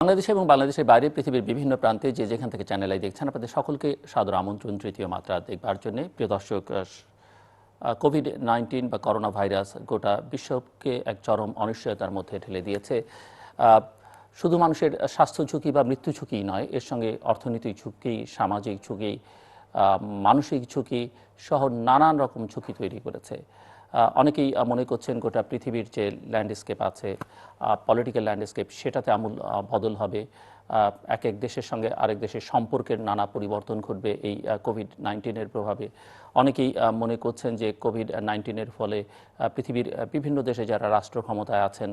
বাংলাদেশ এবং বাংলাদেশের বাইরে পৃথিবীর বিভিন্ন প্রান্তে যে যেখান থেকে চ্যানেল আই দেখছেন আপনাদের সকলকে সাদর আমন্ত্রণ তৃতীয় মাত্রা দেখবার জন্য। প্রিয় দর্শক, কোভিড-19 বা করোনা ভাইরাস গোটা বিশ্বকে এক চরম অনিশ্চয়তার মধ্যে ঠেলে দিয়েছে। শুধু মানুষের স্বাস্থ্য ঝুঁকি বা মৃত্যু ঝুঁকি নয়, এর সঙ্গে অর্থনৈতিক ঝুঁকি, সামাজিক ঝুঁকি, মানসিক ঝুঁকি সহ নানান রকম ঝুঁকি তৈরি করেছে। অনেকেই মনে করছেন গোটা পৃথিবীর যে ল্যান্ডস্কেপ আছে, পলিটিক্যাল ল্যান্ডস্কেপ, সেটাতে আমূল বদল হবে। এক এক দেশের সঙ্গে আরেক দেশের সম্পর্কের নানা পরিবর্তন ঘটবে এই কোভিড-19-এর প্রভাবে। অনেকেই মনে করছেন যে কোভিড-19-এর ফলে পৃথিবীর বিভিন্ন দেশে যারা রাষ্ট্র ক্ষমতায় আছেন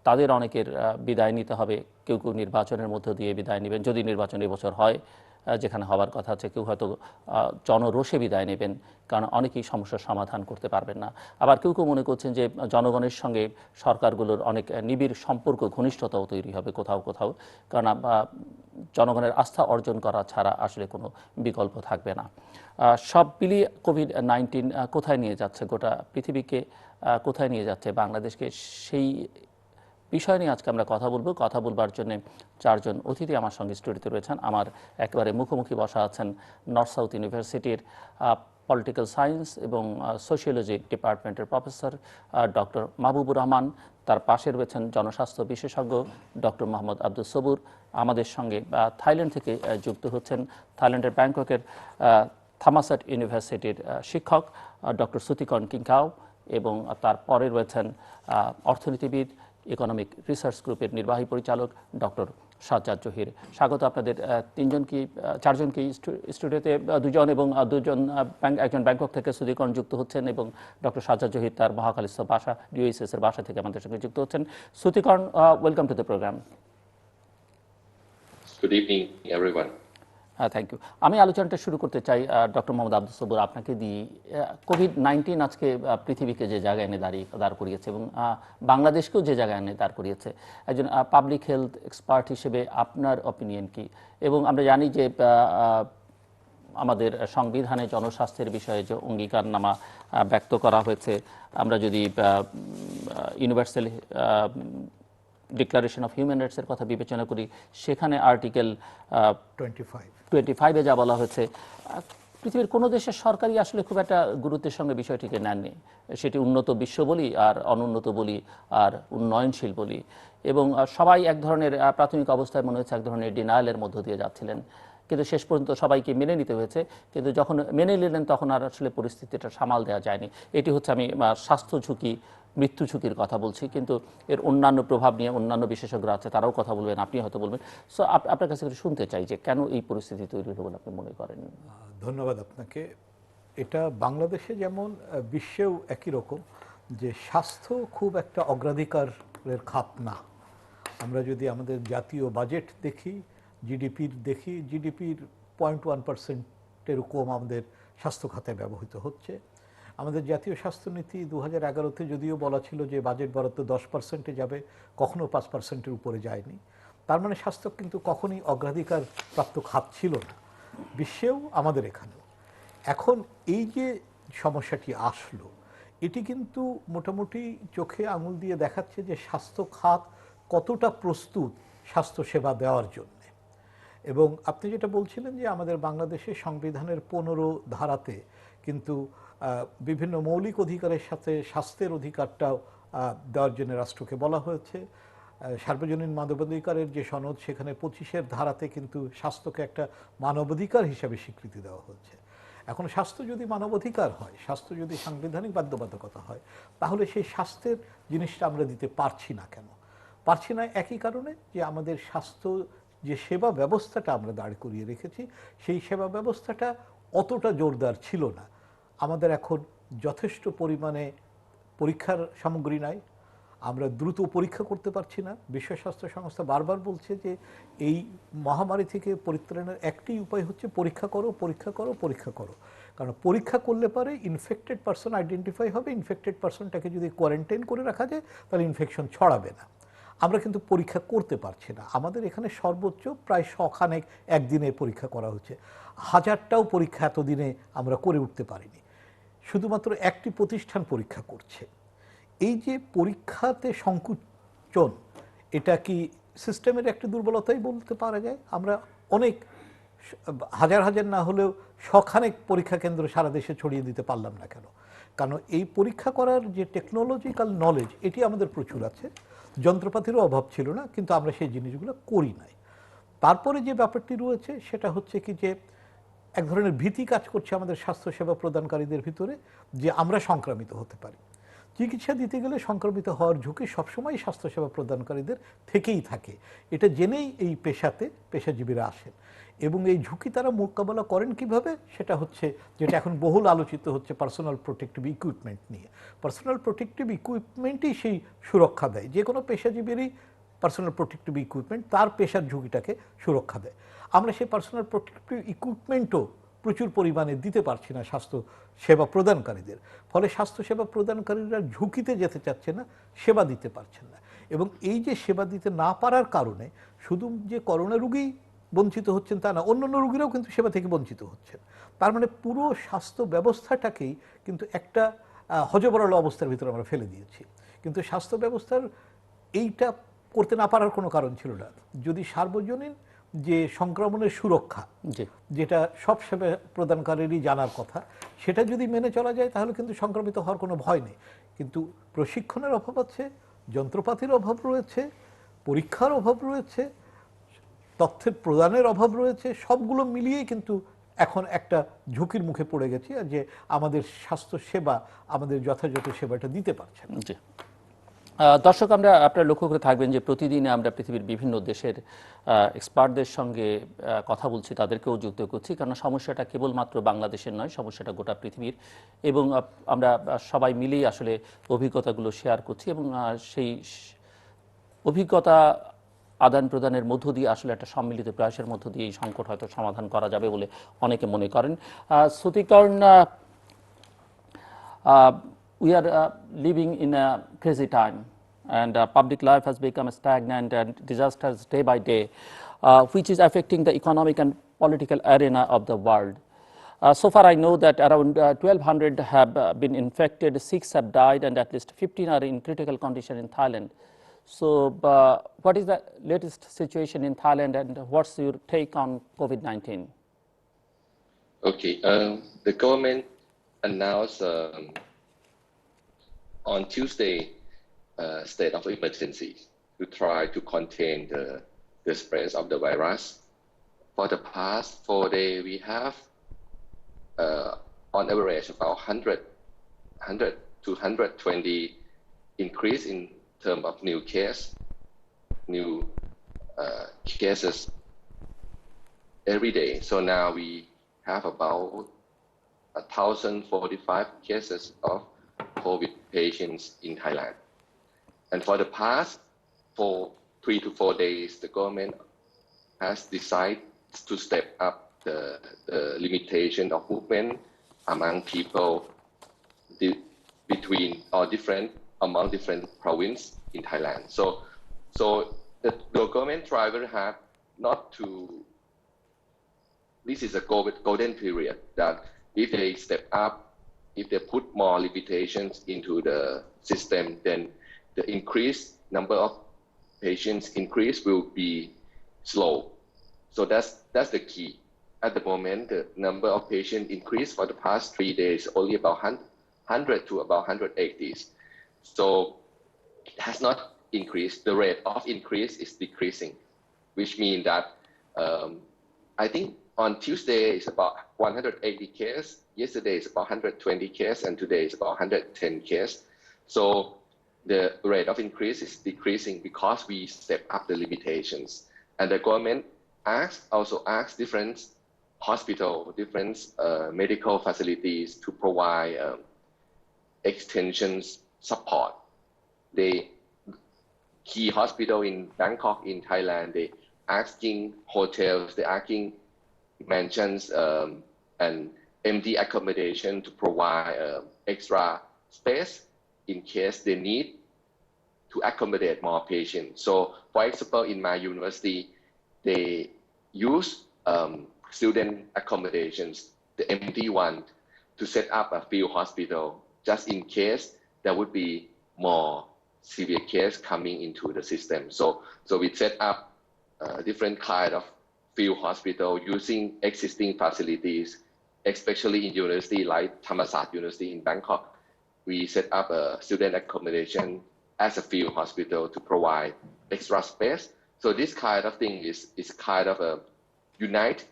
তাদের অনেকের বিদায় নিতে হবে। কেউ কেউ নির্বাচনের মধ্য দিয়ে বিদায় নেবেন, যদি নির্বাচন এবছর হয়, যেখানে হওয়ার কথা আছে। কেউ হয়তো জনরোষে বিদায় নেবেন, কারণ অনেকেই সমস্যার সমাধান করতে পারবেন না। আবার কেউ কেউ মনে করছেন যে জনগণের সঙ্গে সরকারগুলোর অনেক নিবিড় সম্পর্ক, ঘনিষ্ঠতাও তৈরি হবে কোথাও কোথাও, কারণ জনগণের আস্থা অর্জন করা ছাড়া আসলে কোনো বিকল্প থাকবে না। সব মিলিয়ে কোভিড-19 কোথায় নিয়ে যাচ্ছে গোটা পৃথিবীকে, কোথায় নিয়ে যাচ্ছে বাংলাদেশকে, সেই বিষয় নিয়ে আজকে আমরা কথা বলবার জন্য চারজন অতিথি আমার সঙ্গে স্টুডিওতে রয়েছেন। আমার একেবারে মুখোমুখি বসা আছেন নর্থ সাউথ ইউনিভার্সিটির পলিটিক্যাল সায়েন্স এবং সোশিওলজি ডিপার্টমেন্টের প্রফেসর ডক্টর মাহবুবুর রহমান। তার পাশে রয়েছেন জনস্বাস্থ্য বিশেষজ্ঞ ডক্টর মোহাম্মদ আব্দুস সবুর। আমাদের সঙ্গে থাইল্যান্ড থেকে যুক্ত হচ্ছেন থাইল্যান্ডের ব্যাংককের থামাসাট ইউনিভার্সিটির শিক্ষক ডক্টর সুথিকর্ন কিংকােw, এবং তারপরে রয়েছেন অর্থনীতিবিদ, ইকোনমিক রিসার্চ গ্রুপের নির্বাহী পরিচালক ডক্টর সাজ্জাদ জহির। স্বাগত আপনাদের চারজনকেই স্টুডিওতে। দুজন এবং একজন ব্যাংকক থেকে সুথিকর্ন যুক্ত হচ্ছেন, এবং ডক্টর সাজ্জাদ জহির তার মহাকালীস্থ বাসা ডিওএসএস এর বাসা থেকে আমাদের সঙ্গে যুক্ত হচ্ছেন। Suthikorn, welcome to the programme. Good evening, everyone. Thank you. আমি আলোচনাটা শুরু করতে চাই ডক্টর মোহাম্মদ আব্দুস সবুর, আপনাকে দিয়ে। কোভিড-19 আজকে পৃথিবীকে যে জায়গায় এনে দাঁড় করিয়েছে এবং বাংলাদেশকেও যে জায়গায় এনে দাঁড় করিয়েছে, একজন পাবলিক হেলথ এক্সপার্ট হিসেবে আপনার অপিনিয়ন কি? এবং আমরা জানি যে আমাদের সংবিধানে জনস্বাস্থ্যের বিষয়ে যে অঙ্গীকারনামা ব্যক্ত করা হয়েছে, আমরা যদি ইউনিভার্সাল ডিক্লারেশন অফ হিউম্যান রাইটসের কথা বিবেচনা করি, সেখানে আর্টিকেল 25-এ যা বলা হয়েছে, পৃথিবীর কোনো দেশের সরকারই আসলে খুব একটা গুরুত্বের সঙ্গে বিষয়টিকে নেননি। সেটি উন্নত বিশ্ব বলি আর অনুন্নত বলি আর উন্নয়নশীল বলি, এবং সবাই এক ধরনের প্রাথমিক অবস্থায় মনে হচ্ছে এক ধরনের ডিনায়ালের মধ্য দিয়ে যাচ্ছিলেন, কিন্তু শেষ পর্যন্ত সবাইকে মেনে নিতে হয়েছে। কিন্তু যখন মেনে নিলেন তখন আর আসলে পরিস্থিতিটা সামাল দেওয়া যায়নি। এটি হচ্ছে, আমি স্বাস্থ্য ঝুঁকি, মৃত্যু ঝুঁকির কথা বলছি, কিন্তু এর অন্যান্য প্রভাব নিয়ে অন্যান্য বিশেষজ্ঞরা আছে, তারাও কথা বলবেন, আপনি হয়তো বলবেন। সো আপনার কাছে শুনতে চাই যে কেন এই পরিস্থিতি তৈরি হলো বলে আপনি মনে করেন? ধন্যবাদ আপনাকে। এটা বাংলাদেশে যেমন বিশ্বেও একই রকম, যে স্বাস্থ্য খুব একটা অগ্রাধিকারের খাত না। আমরা যদি আমাদের জাতীয় বাজেট দেখি, জিডিপির 0.1%-এর কম আমাদের স্বাস্থ্য খাতে ব্যবহৃত হচ্ছে। আমাদের জাতীয় স্বাস্থ্যনীতি 2011-তে যদিও বলা ছিল যে বাজেট বরাদ্দ 10%-এ যাবে, কখনো 5%-এর উপরে যায়নি। তার মানে স্বাস্থ্য কিন্তু কখনই অগ্রাধিকার প্রাপ্ত খাত ছিল না, বিশ্বেও আমাদের এখানেও। এখন এই যে সমস্যাটি আসলো, এটি কিন্তু মোটামুটি চোখে আঙুল দিয়ে দেখাচ্ছে যে স্বাস্থ্য খাত কতটা প্রস্তুত স্বাস্থ্যসেবা দেওয়ার জন্য। এবং আপনি যেটা বলছিলেন যে আমাদের বাংলাদেশের সংবিধানের 15 ধারাতে কিন্তু বিভিন্ন মৌলিক অধিকারের সাথে স্বাস্থ্যের অধিকারটাও দেওয়ার জন্য রাষ্ট্রকে বলা হয়েছে। সার্বজনীন মানবাধিকারের যে সনদ, সেখানে 25-এর ধারাতে কিন্তু স্বাস্থ্যকে একটা মানবাধিকার হিসাবে স্বীকৃতি দেওয়া হচ্ছে। এখন স্বাস্থ্য যদি মানবাধিকার হয়, স্বাস্থ্য যদি সাংবিধানিক বাধ্যবাধকতা হয়, তাহলে সেই স্বাস্থ্যের জিনিসটা আমরা দিতে পারছি না। কেন পারছি না? একই কারণে যে আমাদের স্বাস্থ্য যে সেবা ব্যবস্থাটা আমরা দাঁড় করিয়ে রেখেছি, সেই সেবা ব্যবস্থাটা অতটা জোরদার ছিল না। আমাদের এখন যথেষ্ট পরিমাণে পরীক্ষার সামগ্রী নাই, আমরা দ্রুত পরীক্ষা করতে পারছি না। বিশ্ব স্বাস্থ্য সংস্থা বারবার বলছে যে এই মহামারী থেকে পরিত্রাণের একটি উপায় হচ্ছে পরীক্ষা করো, পরীক্ষা করো, পরীক্ষা করো। কারণ পরীক্ষা করলে পারে ইনফেক্টেড পারসন আইডেন্টিফাই হবে, ইনফেক্টেড পারসনটাকে যদি কোয়ারেন্টাইন করে রাখা যায় তাহলে ইনফেকশন ছড়াবে না। আমরা কিন্তু পরীক্ষা করতে পারছি না। আমাদের এখানে সর্বোচ্চ প্রায় 100 খানেক একদিনে পরীক্ষা করা হচ্ছে, 1000টাও পরীক্ষা এতদিনে আমরা করে উঠতে পারিনি। শুধুমাত্র একটি প্রতিষ্ঠান পরীক্ষা করছে। এই যে পরীক্ষাতে সংকোচন, এটা কি সিস্টেমের একটা দুর্বলতাই বলতে পারা যায়। আমরা অনেক হাজার হাজার না হলেও শখানেক পরীক্ষা কেন্দ্র সারা দেশে ছড়িয়ে দিতে পারলাম না কেন? কারণ এই পরীক্ষা করার যে টেকনোলজিক্যাল নলেজ এটি আমাদের প্রচুর আছে, যন্ত্রপাতিরও অভাব ছিল না, কিন্তু আমরা সেই জিনিসগুলো করি নাই। তারপরে যে ব্যাপারটি রয়েছে সেটা হচ্ছে কি যে এক ধরনের ভীতি কাজ করছে আমাদের স্বাস্থ্যসেবা প্রদানকারীদের ভিতরে যে আমরা সংক্রামিত হতে পারি। চিকিৎসা দিতে গেলে সংক্রমিত হওয়ার ঝুঁকি সবসময় স্বাস্থ্যসেবা প্রদানকারীদের থেকেই থাকে, এটা জেনেই এই পেশাতে পেশাজীবীরা আসেন। এবং এই ঝুঁকি তারা মোকাবেলা করেন কিভাবে, সেটা হচ্ছে যেটা এখন বহুল আলোচিত হচ্ছে পার্সোনাল প্রোটেক্টিভ ইকুইপমেন্ট নিয়ে। পার্সোনাল প্রোটেক্টিভ ইকুইপমেন্টই সেই সুরক্ষা দেয়, যে কোনো পেশাজীবীরই পার্সোনাল প্রোটেক্টিভ ইকুইপমেন্ট তার পেশার ঝুঁকিটাকে সুরক্ষা দেয়। আমরা সেই পার্সোনাল প্রোটেক্টিভ ইকুইপমেন্টও প্রচুর পরিমাণে দিতে পারছি না স্বাস্থ্য সেবা প্রদানকারীদের, ফলে স্বাস্থ্যসেবা প্রদানকারীরা ঝুঁকিতে যেতে চাচ্ছে না, সেবা দিতে পারছেন না। এবং এই যে সেবা দিতে না পারার কারণে শুধু যে করোনা রোগী বঞ্চিত হচ্ছেন তা না, অন্যান্য রোগীরাও কিন্তু সেবা থেকে বঞ্চিত হচ্ছেন। তার মানে পুরো স্বাস্থ্য ব্যবস্থাটাকেই কিন্তু একটা হযবরল অবস্থার ভিতরে আমরা ফেলে দিয়েছি। কিন্তু স্বাস্থ্য ব্যবস্থার এইটা করতে না পারার কোনো কারণ ছিল না যদি সার্বজনীন যে সংক্রমণের সুরক্ষা, যেটা সব সেবা প্রদানকারীরই জানার কথা, সেটা যদি মেনে চলা যায় তাহলে কিন্তু সংক্রমিত হওয়ার কোনো ভয় নেই। কিন্তু প্রশিক্ষণের অভাব আছে, যন্ত্রপাতির অভাব রয়েছে, পরীক্ষার অভাব রয়েছে, তথ্যের প্রদানের অভাব রয়েছে, সবগুলো মিলিয়েই কিন্তু এখন একটা ঝুঁকির মুখে পড়ে গেছি, আর যে আমাদের স্বাস্থ্য সেবা আমাদের যথাযথ সেবাটা দিতে পারছে না। দর্শক, আমরা আপনারা লক্ষ্য করে থাকবেন যে প্রতিদিন আমরা পৃথিবীর বিভিন্ন দেশের এক্সপার্টদের সঙ্গে কথা বলছি, তাদেরকেও যুক্ত করছি, কারণ সমস্যাটা কেবলমাত্র বাংলাদেশের নয়, সমস্যাটা গোটা পৃথিবীর। এবং আমরা সবাই মিলেই আসলে অভিজ্ঞতাগুলো শেয়ার করছি এবং সেই অভিজ্ঞতা আদান প্রদানের মধ্য দিয়ে আসলে একটা সম্মিলিত প্রয়াসের মধ্য দিয়ে এই সংকট হয়তো সমাধান করা যাবে বলে অনেকে মনে করেন। সুতিকর্ণ, we are living in a crazy time, and public life has become stagnant and disasters day by day, which is affecting the economic and political arena of the world. So far I know that around 1,200 have been infected, 6 have died, and at least 15 are in critical condition in Thailand. So what is the latest situation in Thailand, and what's your take on COVID-19? Okay, the government announced on Tuesday state of emergency to try to contain the spread of the virus. For the past 4 days, we have on average about 100 to 120 increase in terms of new cases every day. So now we have about 1,045 cases of COVID patients in Thailand. And for the past 3 to 4 days, the government has decided to step up the limitation of movement among people between or among different provinces in Thailand. So the government try very hard not to. This is a golden period that if they step up, if they put more limitations into the system, then the increased number of patients increase will be slow. So that's the key. At the moment, the number of patients increased for the past 3 days, only about 100 to about 180. So it has not increased. The rate of increase is decreasing, which means that I think on Tuesday is about 180 cases. Yesterday is about 120 cases, and today is about 110 cases. So the rate of increase is decreasing because we step up the limitations. And the government also asks different hospitals, different medical facilities to provide extension support. The key hospital in Bangkok, in Thailand, they asking hotels, they asking mansions and empty accommodation to provide extra space in case they need to accommodate more patients. So, for example, in my university, they use student accommodations, the empty one, to set up a field hospital just in case there would be more severe case coming into the system. So we set up different kind of field hospital using existing facilities, especially in university like Thammasat University in Bangkok. We set up a student accommodation as a field hospital to provide extra space. So this kind of thing is kind of a unite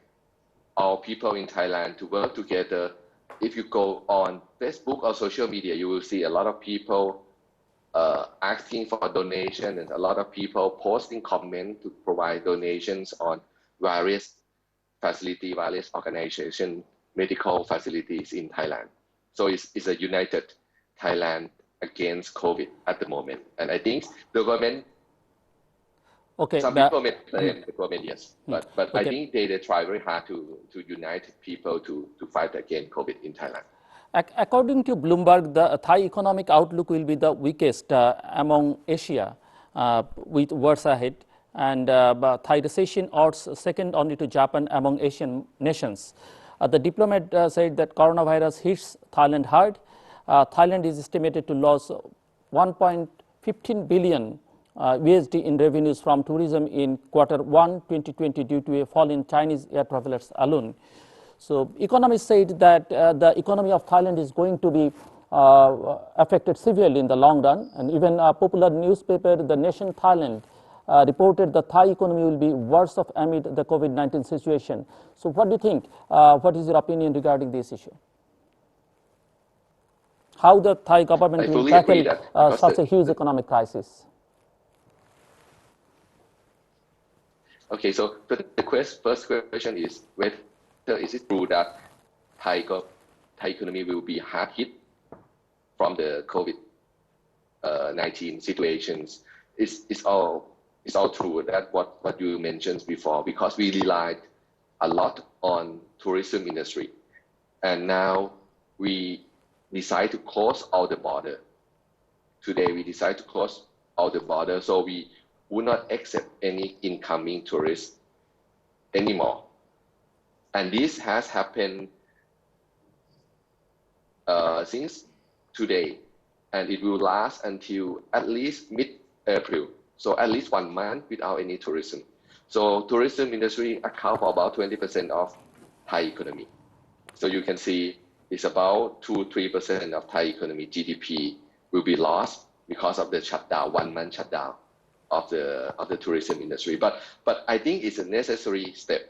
all people in Thailand to work together. If you go on Facebook or social media, you will see a lot of people asking for a donation and a lot of people posting comments to provide donations on various facility, various organization, medical facilities in Thailand. So it's a united Thailand against COVID at the moment. And I think the government, some people may blame the government, yes, but I think they try very hard to unite people to fight against COVID in Thailand. According to Bloomberg, the Thai economic outlook will be the weakest among Asia, with worse ahead, and Thai recession odds second only to Japan among Asian nations. The diplomat said that coronavirus hits Thailand hard. Thailand is estimated to lose 1.15 billion USD in revenues from tourism in Q1 2020 due to a fall in Chinese air travelers alone. So economists said that the economy of Thailand is going to be affected severely in the long run, and even a popular newspaper, The Nation Thailand, reported the Thai economy will be worse off amid the COVID-19 situation. So what do you think? What is your opinion regarding this issue? How the Thai government will tackle such a huge economic crisis? Okay, so the first question is whether is it true that Thai economy will be hard hit from the COVID-19 situations? It's all true that what you mentioned before, because we relied a lot on tourism industry, and now we decide to close all the border. Today we decide to close all the border, so we would not accept any incoming tourists anymore. And this has happened since today, and it will last until at least mid-April. So at least 1 month without any tourism. So tourism industry account for about 20% of Thai economy. So you can see it's about 2-3% of Thai economy GDP will be lost because of the shutdown, 1 month shutdown of the tourism industry. But I think it's a necessary step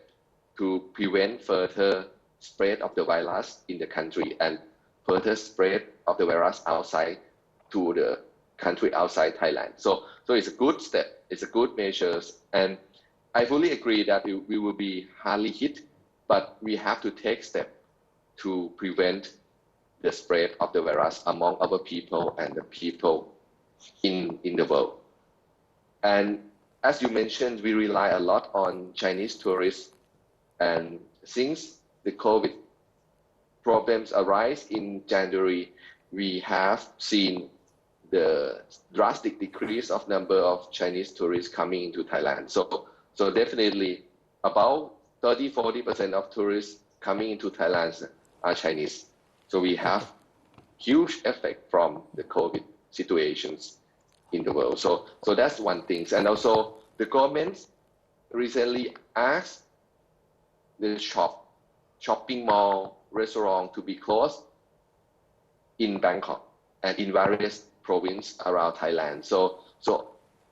to prevent further spread of the virus in the country and further spread of the virus outside to the country outside Thailand. So it's a good step, it's a good measures, and I fully agree that we will be hardly hit, but we have to take steps to prevent the spread of the virus among our people and the people in the world. And as you mentioned, we rely a lot on Chinese tourists, and since the COVID problems arise in January, we have seen the drastic decrease of number of Chinese tourists coming into Thailand. So definitely about 30-40% of tourists coming into Thailand are Chinese. So we have huge effect from the COVID situations in the world. So that's one thing. And also the government recently asked the shopping mall, restaurant to be closed in Bangkok and in various provinces around Thailand. So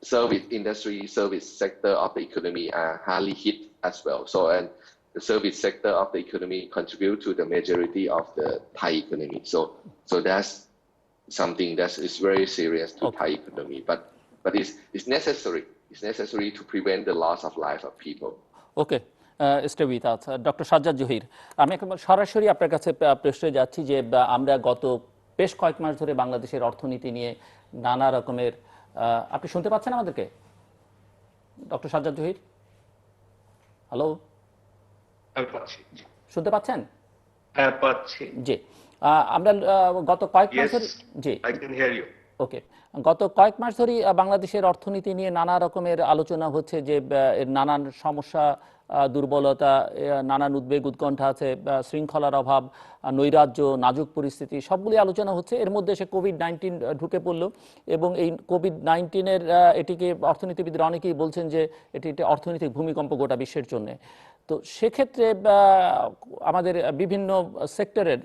service industry, service sector of the economy are hardly hit as well. So and the service sector of the economy contribute to the majority of the Thai economy. So that's something that is very serious to Thai economy. But it's necessary. It's necessary to prevent the loss of life of people. Okay. Stay with us. Dr. Sajjad Zohir, আমি এখন সরাসরি আপনার কাছে প্রশ্নে যাচ্ছি যে আমরা গত বেশ কয়েক মাস ধরে বাংলাদেশের অর্থনীতি নিয়ে নানা রকমের আপনি শুনতে পাচ্ছেন আমাদেরকে ডক্টর সাজ্জাদ জহির? হ্যালো, শুনতে পাচ্ছেন? হ্যাঁ পাচ্ছি। জি, আমরা গত কয়েক মাস ধরে জি ওকে, গত কয়েক মাস ধরেই বাংলাদেশের অর্থনীতি নিয়ে নানা রকমের আলোচনা হচ্ছে, যে এর নানান সমস্যা, দুর্বলতা, নানান উদ্বেগ উৎকণ্ঠা আছে, শৃঙ্খলার অভাব, নৈরাজ্য, নাজুক পরিস্থিতি, সবগুলি আলোচনা হচ্ছে। এর মধ্যে এসে কোভিড-19 ঢুকে পড়ল, এবং এই কোভিড-19-এর এটিকে অর্থনীতিবিদরা অনেকেই বলছেন যে এটি একটি অর্থনৈতিক ভূমিকম্প গোটা বিশ্বের জন্য। তো সেক্ষেত্রে আমাদের বিভিন্ন সেক্টরের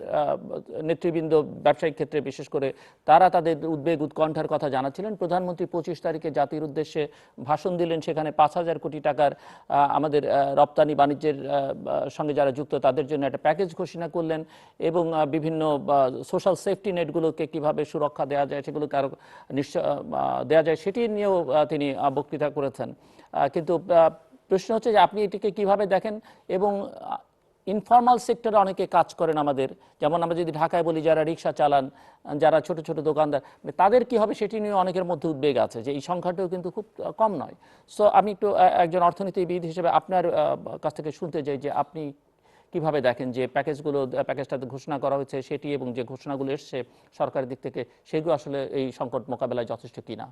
নেতৃবৃন্দ, ব্যবসায়িক ক্ষেত্রে বিশেষ করে, তারা তাদের উদ্বেগ উৎকণ্ঠার কথা জানাচ্ছিলেন। প্রধানমন্ত্রী 25 তারিখে জাতির উদ্দেশ্যে ভাষণ দিলেন, সেখানে 5,000 কোটি টাকার আমাদের রপ্তানি বাণিজ্যের সঙ্গে যারা যুক্ত তাদের জন্য একটা প্যাকেজ ঘোষণা করলেন, এবং বিভিন্ন সোশ্যাল সেফটি নেটগুলোকে কিভাবে সুরক্ষা দেওয়া যায়, সেগুলোকে আরও নিশ্চয় দেওয়া যায়, সেটি নিয়েও তিনি বক্তৃতা করেছেন। কিন্তু প্রশ্ন হচ্ছে যে আপনি এটিকে কিভাবে দেখেন, এবং ইনফর্মাল সেক্টরে অনেকে কাজ করেন আমাদের, যেমন আমরা যদি ঢাকায় বলি যারা রিক্সা চালান, যারা ছোট ছোট দোকানদার, তাদের কি হবে সেটি নিয়ে অনেকের মধ্যে উদ্বেগ আছে, যে এই সংখ্যাটাও কিন্তু খুব কম নয়। সো আমি একটু একজন অর্থনীতিবিদ হিসেবে আপনার কাছ থেকে শুনতে চাই যে আপনি কিভাবে দেখেন যে প্যাকেজটাতে ঘোষণা করা হয়েছে সেটি, এবং যে ঘোষণাগুলো এসছে সরকারের দিক থেকে, সেগুলো আসলে এই সংকট মোকাবেলায় যথেষ্ট কিনা।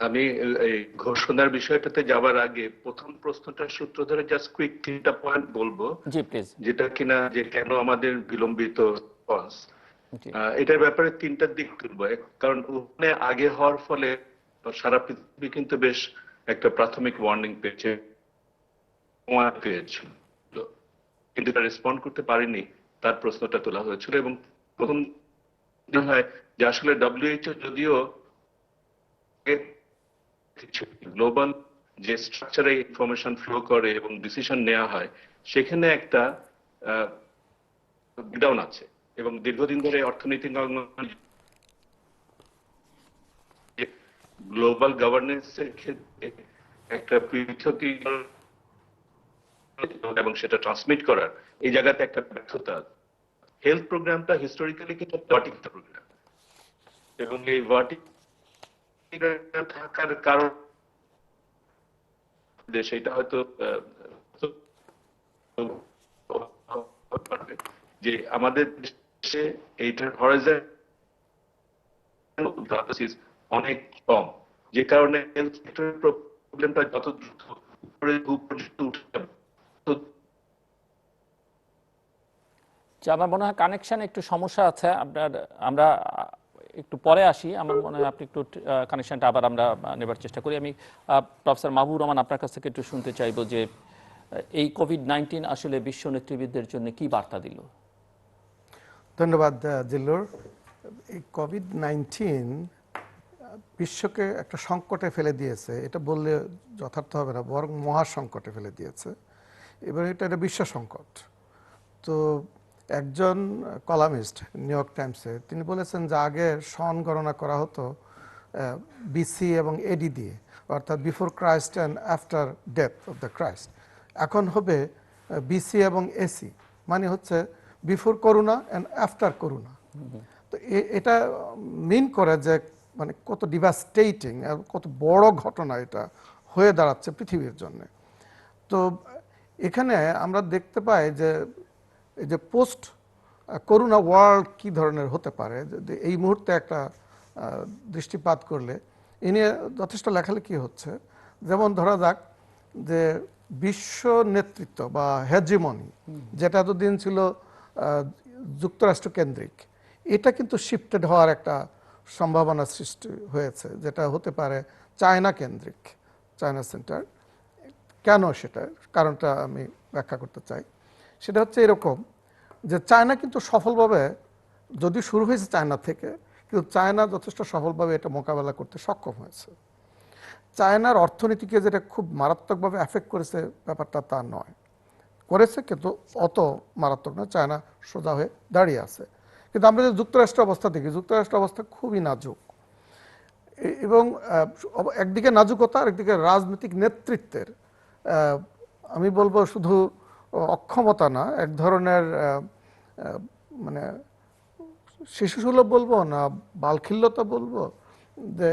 আমি এই ঘোষণার বিষয়টাতে যাবার আগে প্রথম প্রশ্নটার সূত্র ধরে জাস্ট কুইক 3টা পয়েন্ট বলবো, জি প্লিজ। যেটা কিনা যে কেন আমাদের বিলম্বিত রেসপন্স, জি এটার ব্যাপারে 3টা দিক তুলবো। কারণ ওখানে আগে হওয়ার ফলে সারা পৃথিবী কিন্তু বেশ একটা প্রাথমিক ওয়ার্নিং পেয়েছে, কিন্তু রেসপন্ড করতে পারেনি, তার প্রশ্নটা তোলা হয়েছিল। এবং প্রথম হয় যে আসলে WHO যদিও গ্লোবাল যে স্ট্রাকচারে ইনফরমেশন ফ্লো করে এবং ডিসিশন নেওয়া হয়, সেখানে একটা ব্রেকডাউন আছে, এবং দীর্ঘদিন ধরে অর্থনৈতিক গ্লোবাল গভর্নেন্সের ক্ষেত্রে একটা পৃথকীকরণ এবং সেটা ট্রান্সমিট করার এই জায়গাতে একটা ব্যর্থতা। হেলথ প্রোগ্রামটা হিস্টোরিক্যালি কিন্তু ভার্টিক্যাল প্রোগ্রাম, এবং এই ভার্টিক্যাল থাকার কারণ সেটা হয়তো যে আমাদের দেশে এইটার হরাইজন অনেক কম, যে কারণে হেলথ সেক্টরের প্রবলেমটা যত দ্রুত উপরে উঠে। আমার মনে হয় কানেকশন একটু সমস্যা আছে আপনার, আমরা একটু পরে আসি। আমার মনে হয় আপনি একটু কানেকশনটা আবার আমরা নেবার চেষ্টা করি। আমি প্রফেসর মাহবুবুর রহমান আপনার কাছ থেকে একটু শুনতে চাইবো যে এই কোভিড-19 আসলে বিশ্ব নেতৃবৃন্দের জন্য কি বার্তা দিল। ধন্যবাদ জিল্লুর। এই কোভিড-19 বিশ্বকে একটা সংকটে ফেলে দিয়েছে, এটা বললে যথার্থ হবে না, বরং মহাসংকটে ফেলে দিয়েছে, এবং এটা একটা বিশ্ব সংকট। তো একজন কলামিস্ট নিউ ইয়র্ক টাইমসে তিনি বলেছেন যে আগে সন গণনা করা হতো বিসি এবং এডি দিয়ে, অর্থাৎ before Christ and after death of the Christ. এখন হবে বিসি এবং এসি, মানে হচ্ছে before corona and after corona. তো এটা মিন করে যে মানে কত ডিভাস্টেটিং, কত বড় ঘটনা এটা হয়ে দাঁড়াচ্ছে পৃথিবীর জন্য। তো এখানে আমরা দেখতে পাই যে এই যে পোস্ট করোনা ওয়ার্ল্ড কী ধরনের হতে পারে, এই মুহূর্তে একটা দৃষ্টিপাত করলে এ নিয়ে যথেষ্ট লেখালেখি হচ্ছে। যেমন ধরা যাক যে বিশ্ব নেতৃত্ব বা হেজিমনি, যেটা এতদিন ছিল যুক্তরাষ্ট্র কেন্দ্রিক, এটা কিন্তু শিফটেড হওয়ার একটা সম্ভাবনা সৃষ্টি হয়েছে, যেটা হতে পারে চায়না কেন্দ্রিক, চায়না সেন্টার। কেন সেটা কারণটা আমি ব্যাখ্যা করতে চাই। সেটা হচ্ছে এরকম যে চায়না কিন্তু সফলভাবে, যদি শুরু হয়েছে চায়না থেকে, কিন্তু চায়না যথেষ্ট সফলভাবে এটা মোকাবেলা করতে সক্ষম হয়েছে। চায়নার অর্থনীতিকে যেটা খুব মারাত্মকভাবে এফেক্ট করেছে ব্যাপারটা তা নয়, করেছে কিন্তু অত মারাত্মক নয়, চায়না সোজা হয়ে দাঁড়িয়ে আছে। কিন্তু আমরা যে যুক্তরাষ্ট্রের অবস্থা দেখি, যুক্তরাষ্ট্রের অবস্থা খুবই নাজুক, এবং একদিকে নাজুকতা, আরেকদিকে রাজনৈতিক নেতৃত্বের আমি বলবো শুধু অক্ষমতা না, এক ধরনের মানে শিশুসুলভ বলবো না বালখিল্যতা বলবো, যে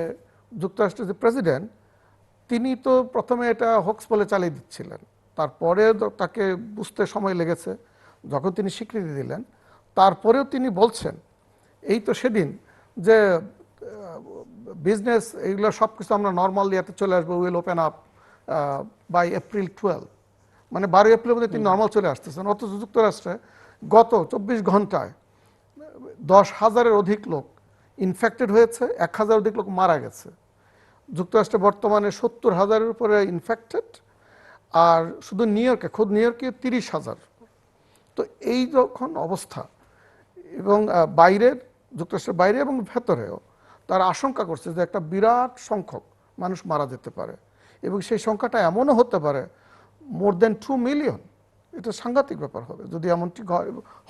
যুক্তরাষ্ট্রের যে প্রেসিডেন্ট তিনি তো প্রথমে এটা হোক্স বলে চালিয়ে দিচ্ছিলেন, তারপরে তাকে বুঝতে সময় লেগেছে, যখন তিনি স্বীকৃতি দিলেন তারপরেও তিনি বলছেন এই তো সেদিন যে বিজনেস এগুলো সব কিছু আমরা নর্মাল ইয়াতে চলে আসবো, will open up by April 12, মানে 12 এপ্রিলের মধ্যে তিনি নর্মাল চলে আসতেছেন। অথচ যুক্তরাষ্ট্রে গত 24 ঘন্টায় 10,000-এর অধিক লোক ইনফেক্টেড হয়েছে, 1,000 অধিক লোক মারা গেছে। যুক্তরাষ্ট্রে বর্তমানে 70,000-এর উপরে ইনফেক্টেড, আর শুধু খোদ নিউ ইয়র্কে 30,000। তো এই যখন অবস্থা, এবং বাইরের যুক্তরাষ্ট্রের বাইরে এবং ভেতরেও তারা আশঙ্কা করছে যে একটা বিরাট সংখ্যক মানুষ মারা যেতে পারে, এবং সেই সংখ্যাটা এমনও হতে পারে মোর দেন 2 মিলিয়ন। এটা সাংঘাতিক ব্যাপার হবে যদি এমনটি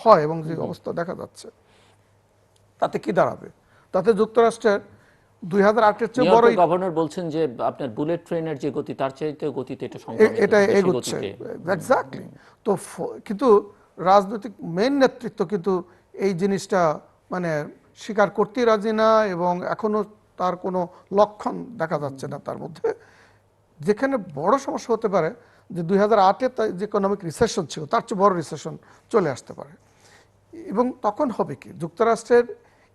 হয়, এবং যে অবস্থা দেখা যাচ্ছে তাতে কি দাঁড়াবে। তাতে যুক্তরাষ্ট্রের 2008-এর চেয়ে বড় গভর্নর বলছেন যে আপনার বুলেট ট্রেনের যে গতি তার চাইতে গতিতে এটা এগোচ্ছে। এক্স্যাক্টলি। তো কিন্তু রাজনৈতিক মেইন নেতৃত্ব কিন্তু এই জিনিসটা মানে স্বীকার করতেই রাজি না, এবং এখনো তার কোনো লক্ষণ দেখা যাচ্ছে না তার মধ্যে। যেখানে বড় সমস্যা হতে পারে যে 2008-এ যে ইকোনমিক রিসেশন ছিল তার চেয়ে বড় রিসেশন চলে আসতে পারে। এবং তখন হবে কি, যুক্তরাষ্ট্রের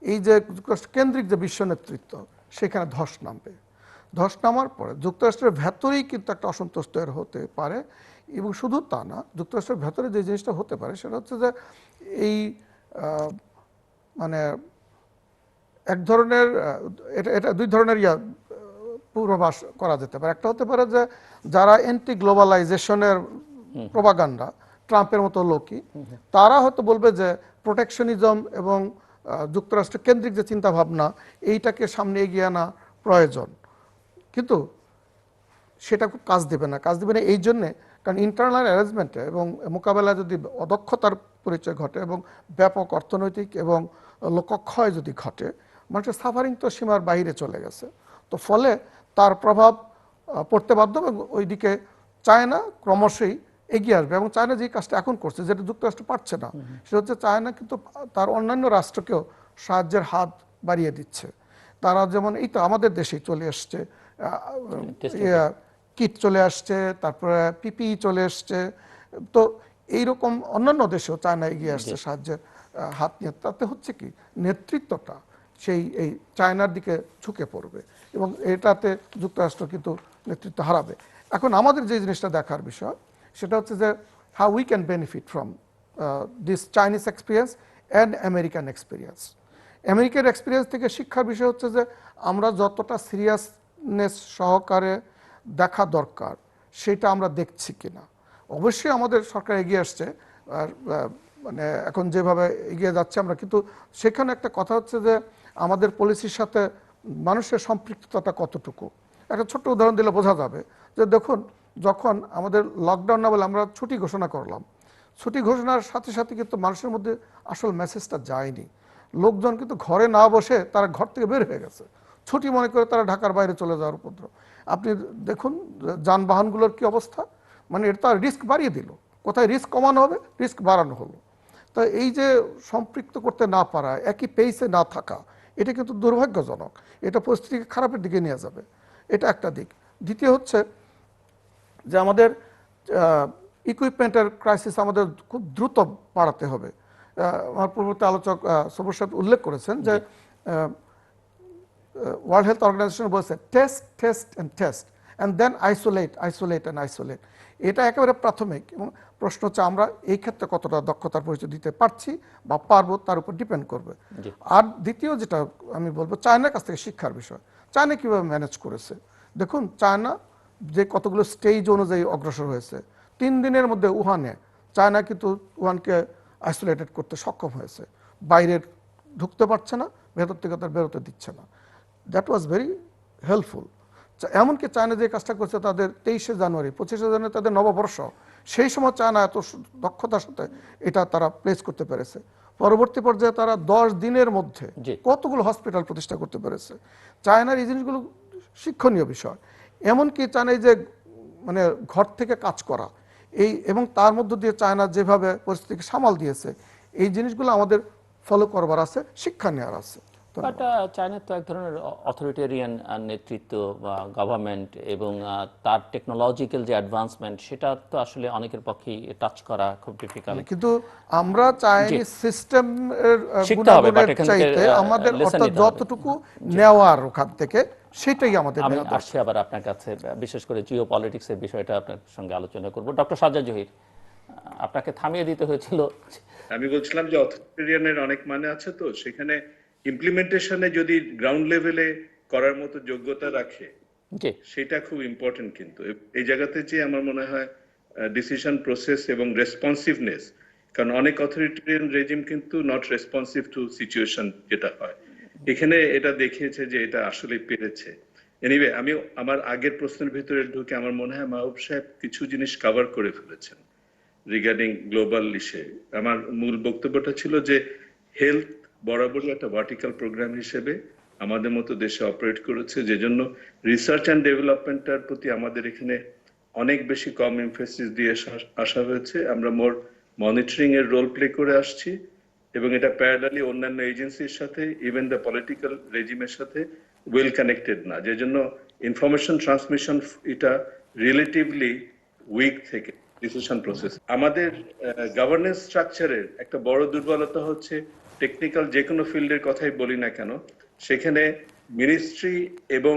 এই যে যুক্তরাষ্ট্র কেন্দ্রিক যে বিশ্ব নেতৃত্ব সেখানে ধস নামবে। ধস নামার পরে যুক্তরাষ্ট্রের ভেতরেই কিন্তু একটা অসন্তোষ তৈরি হতে পারে। এবং শুধু তা না, যুক্তরাষ্ট্রের ভেতরে যে জিনিসটা হতে পারে সেটা হচ্ছে যে এই মানে এক ধরনের এটা দুই ধরনের পূর্বাভাস করা যেতে পারে। একটা হতে পারে যে যারা অ্যান্টি গ্লোবালাইজেশনের প্রোপাগান্ডা, ট্রাম্পের মতো লোকই, তারা হয়তো বলবে যে প্রোটেকশনিজম এবং যুক্তরাষ্ট্র কেন্দ্রিক যে চিন্তা ভাবনা এইটাকে সামনে এগিয়ে আনা প্রয়োজন, কিন্তু সেটা খুব কাজ দেবে না। এই জন্যে কারণ ইন্টারনাল অ্যারেঞ্জমেন্টে এবং মোকাবেলায় যদি অদক্ষতার পরিচয় ঘটে এবং ব্যাপক অর্থনৈতিক এবং লোকক্ষয় যদি ঘটে, মানুষের সাফারিং তো সীমার বাইরে চলে গেছে। তো ফলে তার প্রভাব পড়তে বাধ্য, এবং ওইদিকে চায়না ক্রমশই এগিয়ে আসবে। এবং চায়না যে কাজটা এখন করছে, যেটা যুক্তরাষ্ট্র পারছে না, সেটা হচ্ছে চায়না কিন্তু তার অন্যান্য রাষ্ট্রকেও সাহায্যের হাত বাড়িয়ে দিচ্ছে। তারা যেমন এই তো আমাদের দেশেই চলে আসছে, কিট চলে আসছে, তারপরে পিপিই চলে আসছে। তো এইরকম অন্যান্য দেশেও চায়না এগিয়ে আসছে সাহায্যের হাত নিয়ে। তাতে হচ্ছে কি, নেতৃত্বটা সেই এই চায়নার দিকে ঝুঁকে পড়বে, এবং এটাতে যুক্তরাষ্ট্র কিন্তু নেতৃত্ব হারাবে। এখন আমাদের যে জিনিসটা দেখার বিষয় সেটা হচ্ছে যে how we can benefit from this Chinese experience and American experience. আমেরিকার এক্সপিরিয়েন্স থেকে শিক্ষার বিষয় হচ্ছে যে আমরা যতটা সিরিয়াসনেস সহকারে দেখা দরকার সেটা আমরা দেখছি কিনা। অবশ্যই আমাদের সরকার এগিয়ে আসছে, আর মানে এখন যেভাবে এগিয়ে যাচ্ছে আমরা, কিন্তু সেখানে একটা কথা হচ্ছে যে আমাদের পলিসির সাথে মানুষের সম্পৃক্ততা কতটুকু। একটা ছোট্ট উদাহরণ দিলে বোঝা যাবে যে দেখুন, যখন আমাদের লকডাউন না বলে আমরা ছুটি ঘোষণা করলাম, ছুটি ঘোষণার সাথে সাথে কিন্তু মানুষের মধ্যে আসল মেসেজটা যায়নি। লোকজন কিন্তু ঘরে না বসে তারা ঘর থেকে বের হয়ে গেছে, ছুটি মনে করে তারা ঢাকার বাইরে চলে যাওয়ার উপদ্রব। আপনি দেখুন যানবাহনগুলোর কি অবস্থা, মানে এটা তার রিস্ক বাড়িয়ে দিল। কোথায় রিস্ক কমানো হবে, রিস্ক বাড়ানো হলো। তো এই যে সম্পৃক্ত করতে না পারা, একই পেইসে না থাকা, এটা কিন্তু দুর্ভাগ্যজনক। এটা পরিস্থিতিকে খারাপের দিকে নিয়ে যাবে, এটা একটা দিক। দ্বিতীয় হচ্ছে যে আমাদের ইকুইপমেন্টের ক্রাইসিস আমাদের খুব দ্রুত বাড়াতে হবে। আমার পূর্ববর্তী আলোচক সবুর সাহেব উল্লেখ করেছেন যে ওয়ার্ল্ড হেলথ অর্গানাইজেশন বলছে test test and test and then isolate isolate and isolate. এটা একেবারে প্রাথমিক, এবং প্রশ্ন হচ্ছে আমরা এই ক্ষেত্রে কতটা দক্ষতার পরিচয় দিতে পারছি বা পারবো তার উপর ডিপেন্ড করবে। আর দ্বিতীয় যেটা আমি বলবো, চায়নার কাছ থেকে শিক্ষার বিষয়। চায়না কীভাবে ম্যানেজ করেছে দেখুন, চায়না যে কতগুলো স্টেজ অনুযায়ী অগ্রসর হয়েছে। 3 দিনের মধ্যে উহানে চায়না কিন্তু উহানকে আইসোলেটেড করতে সক্ষম হয়েছে। বাইরের ঢুকতে পারছে না, ভেতর থেকে তার বেরোতে দিচ্ছে না। That was very helpful. এমনকি চায়না যে কাজটা করছে, তাদের 23শে জানুয়ারি 25শে জানুয়ারি তাদের নববর্ষ, সেই সময় চায়না এত দক্ষতার সাথে এটা তারা প্লেস করতে পেরেছে। পরবর্তী পর্যায়ে তারা 10 দিনের মধ্যে কতগুলো হসপিটাল প্রতিষ্ঠা করতে পেরেছে। চায়নার এই জিনিসগুলো শিক্ষণীয় বিষয়। এমনকি চায়না এই যে মানে ঘর থেকে কাজ করা, এই এবং তার মধ্য দিয়ে চায়না যেভাবে পরিস্থিতিকে সামাল দিয়েছে, এই জিনিসগুলো আমাদের ফলো করবার আছে, শিক্ষা নেওয়ার আছে। তো বাট চায়নার তো এক ধরনের অথরিটেরিয়ান নেতৃত্ব বা গভর্নমেন্ট এবং তার টেকনোলজিক্যাল যে অ্যাডভান্সমেন্ট সেটা তো আসলে অনেকের পক্ষেই টাচ করা খুব ডিফিকাল্ট। কিন্তু আমরা চাইনিজ সিস্টেমের শিখতে হবে, বাট গুণাগুণের এখান থেকে চাইতে আমাদের লেসন অর্থাৎ নিতে হবে। যতটুকু নেওয়ার ওখান থেকে সেটাই আমাদের আমি নেওয়া দরকার। আসছি আবার আপনার কাছে, বিশেষ করে জিও পলিটিক্সের বিষয়টা আপনার সঙ্গে আলোচনা করব। ডক্টর সাজ্জাদ জহির, আপনাকে থামিয়ে দিতে হয়েছিল। আমি বলছিলাম যে অথরিটেরিয়ানের অনেক মানে আছে, তো সেখানে ইমপ্লিমেন্টেশনে যদি গ্রাউন্ড লেভেলে করার মতো যোগ্যতা রাখে জি, সেটা খুব ইম্পর্টেন্ট। কিন্তু এই জায়গাতে যে আমার মনে হয় ডিসিশন প্রসেস এবং রেসপন্সিভনেস, কারণ অনেক অথরিটেরিয়ান রেজিম কিন্তু নট রেসপন্সিভ টু সিচুয়েশন যেটা হয়, এখানে এটা দেখিয়েছে যে এটা আসলে পেরেছে। এনিওয়ে, আমি আমার আগের প্রশ্নের ভিতরে ঢুকে আমার মনে হয় মাহবুব সাহেব কিছু জিনিস কভার করে ফেলেছেন রিগার্ডিং গ্লোবাল ইস্যু। আমার মূল বক্তব্যটা ছিল যে হেলথ বরাবরই একটা ভার্টিক্যাল প্রোগ্রাম হিসেবে আমাদের মতো দেশে অপারেট করেছে, যে জন্য রিসার্চ অ্যান্ড ডেভেলপমেন্টের প্রতি আমাদের এখানে অনেক বেশি কম এমফেসিস দিয়ে আসা হয়েছে। আমরা মোর মনিটরিং এর রোল প্লে করে আসছি এবং এটা প্যারালালি অন্যান্য এজেন্সির সাথে, ইভেন দ্য পলিটিক্যাল রেজিমের সাথে ওয়েল কানেক্টেড না, যে জন্য ইনফরমেশন ট্রান্সমিশন এটা রিলেটিভলি উইক থেকে ডিসিশন প্রসেস। আমাদের গভর্নেন্স স্ট্রাকচারের একটা বড় দুর্বলতা হচ্ছে টেকনিক্যাল যে কোনো ফিল্ডের কথাই বলি না কেন, সেখানে মিনিস্ট্রি এবং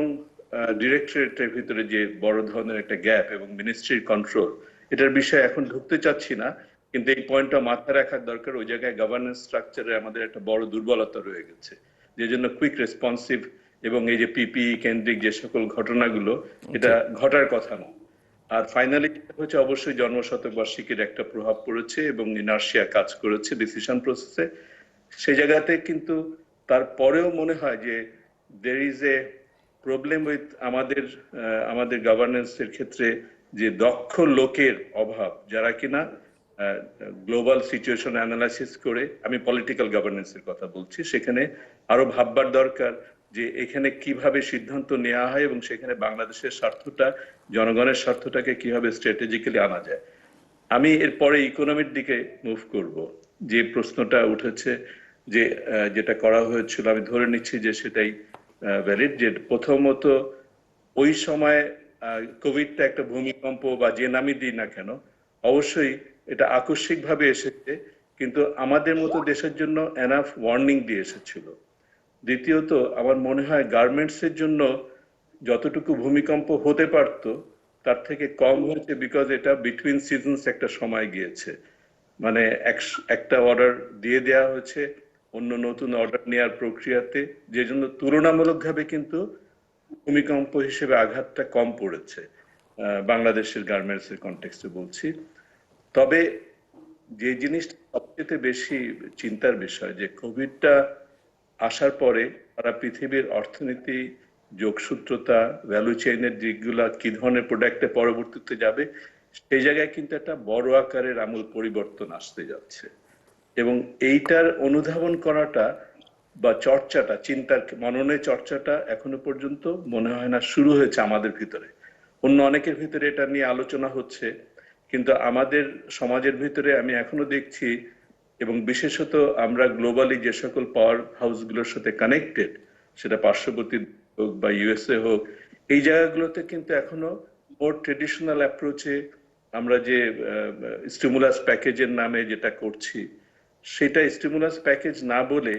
ডিরেক্টরেটের ভিতরে যে বড় ধরনের একটা গ্যাপ এবং মিনিস্ট্রির কন্ট্রোল, এটার বিষয়ে এখন ঢুকতে চাচ্ছি না, কিন্তু এই পয়েন্টটা মাথায় রাখার দরকার। ওই জায়গায় গভর্নেন্স স্ট্রাকচারে আমাদের একটা বড় দুর্বলতা রয়ে গেছে, যে জন্য কুইক রেসপন্সিভ এবং এই যে পিপিই কেন্দ্রিক যে সকল ঘটনাগুলো, এটা ঘটার কথা না। আর ফাইনালি হচ্ছে অবশ্যই জন্মশতবার্ষিকীর একটা প্রভাব পড়েছে এবং ইনার্শিয়া কাজ করেছে ডিসিশন প্রসেসে। সেই জায়গাতে কিন্তু তারপরেও মনে হয় যে there is a problem with আমাদের গভর্নেন্সের ক্ষেত্রে, যে দক্ষ লোকের অভাব যারা কিনা গ্লোবাল সিচুয়েশন অ্যানালাইসিস করে, আমি পলিটিক্যাল গভর্নেন্সের কথা বলছি, সেখানে আরো ভাববার দরকার যে এখানে কিভাবে সিদ্ধান্ত নেওয়া হয় এবং সেখানে বাংলাদেশের স্বার্থটা, জনগণের স্বার্থটাকে কিভাবে স্ট্র্যাটেজিক্যালি আনা যায়। আমি এরপরে ইকোনমির দিকে মুভ করব। যে প্রশ্নটা উঠেছে, যে যেটা করা হয়েছিল, আমি ধরে নিচ্ছি যে সেটাই ভ্যালিড। যে প্রথমত ওই সময় কোভিডটা একটা ভূমিকম্প বা যে নামই দিই না কেন, অবশ্যই এটা আকস্মিকভাবে এসেছে, কিন্তু আমাদের মতো দেশের জন্য এনাফ ওয়ার্নিং দিয়ে এসেছিল। দ্বিতীয়ত আমার মনে হয় গার্মেন্টসের জন্য যতটুকু ভূমিকম্প হতে পারত তার থেকে কম হয়েছে, বিকজ এটা বিটুইন সিজনস একটা সময় গিয়েছে। মানে একটা অর্ডার দিয়ে দেওয়া হয়েছে অন্য নতুন অর্ডার নেওয়ার প্রক্রিয়াতে, যে জন্য তুলনামূলকভাবে কিন্তু ভূমিকম্প হিসেবে আঘাতটা কম পড়েছে বাংলাদেশের গার্মেন্টস এর কনটেক্সটে বলছি। তবে যে জিনিসটা সবচেয়ে বেশি চিন্তার বিষয়, যে কোভিডটা আসার পরে সারা পৃথিবীর অর্থনীতি, যোগসূত্রতা, ভ্যালু চেইনের দিকগুলা কি ধরনের প্রোডাক্টে পরবর্তীতে যাবে, সেই জায়গায় কিন্তু একটা বড় আকারের আমূল পরিবর্তন আসতে যাচ্ছে। এবং এইটার অনুধাবন করাটা বা চর্চাটা, চিন্তার মননের চর্চাটা এখনো পর্যন্ত মনে হয় না শুরু হয়েছে আমাদের ভিতরে। অন্য অনেকের ভিতরে এটা নিয়ে আলোচনা হচ্ছে, কিন্তু আমাদের সমাজের ভিতরে আমি এখনো দেখছি, এবং বিশেষত আমরা গ্লোবালি যে সকল পাওয়ার হাউসগুলোর সাথে কানেক্টেড, সেটা পার্শ্ববর্তী হোক বা ইউএসএ হোক, এই জায়গাগুলোতে কিন্তু এখনো মোর ট্রেডিশনাল অ্যাপ্রোচে আমরা যে স্টিমুলাস প্যাকেজের নামে যেটা করছি, সেটা স্টিমুলাস প্যাকেজ না বলে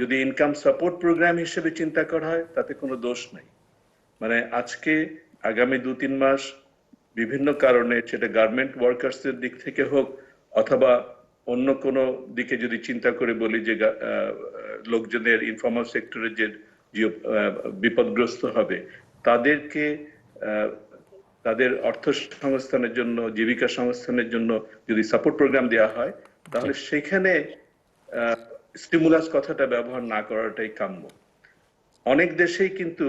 যদি ইনকাম সাপোর্ট প্রোগ্রাম হিসেবে চিন্তা করা হয়, তাতে কোনো দোষ নাই। মানে আজকে আগামী 2-3 মাস বিভিন্ন কারণে, সেটা গার্মেন্ট ওয়ার্কার্সের দিক থেকে হোক অথবা অন্য কোনো দিকে যদি চিন্তা করে বলি, যে লোকজনের ইনফর্মাল সেক্টরে যে বিপদগ্রস্ত হবে, তাদেরকে তাদের অর্থ সংস্থানের জন্য, জীবিকা সংস্থানের জন্য যদি সাপোর্ট প্রোগ্রাম দেওয়া হয়, তাহলে সেখানে স্টিমুলাস কথাটা ব্যবহার না করাটাই কাম্য। অনেক দেশেই কিন্তু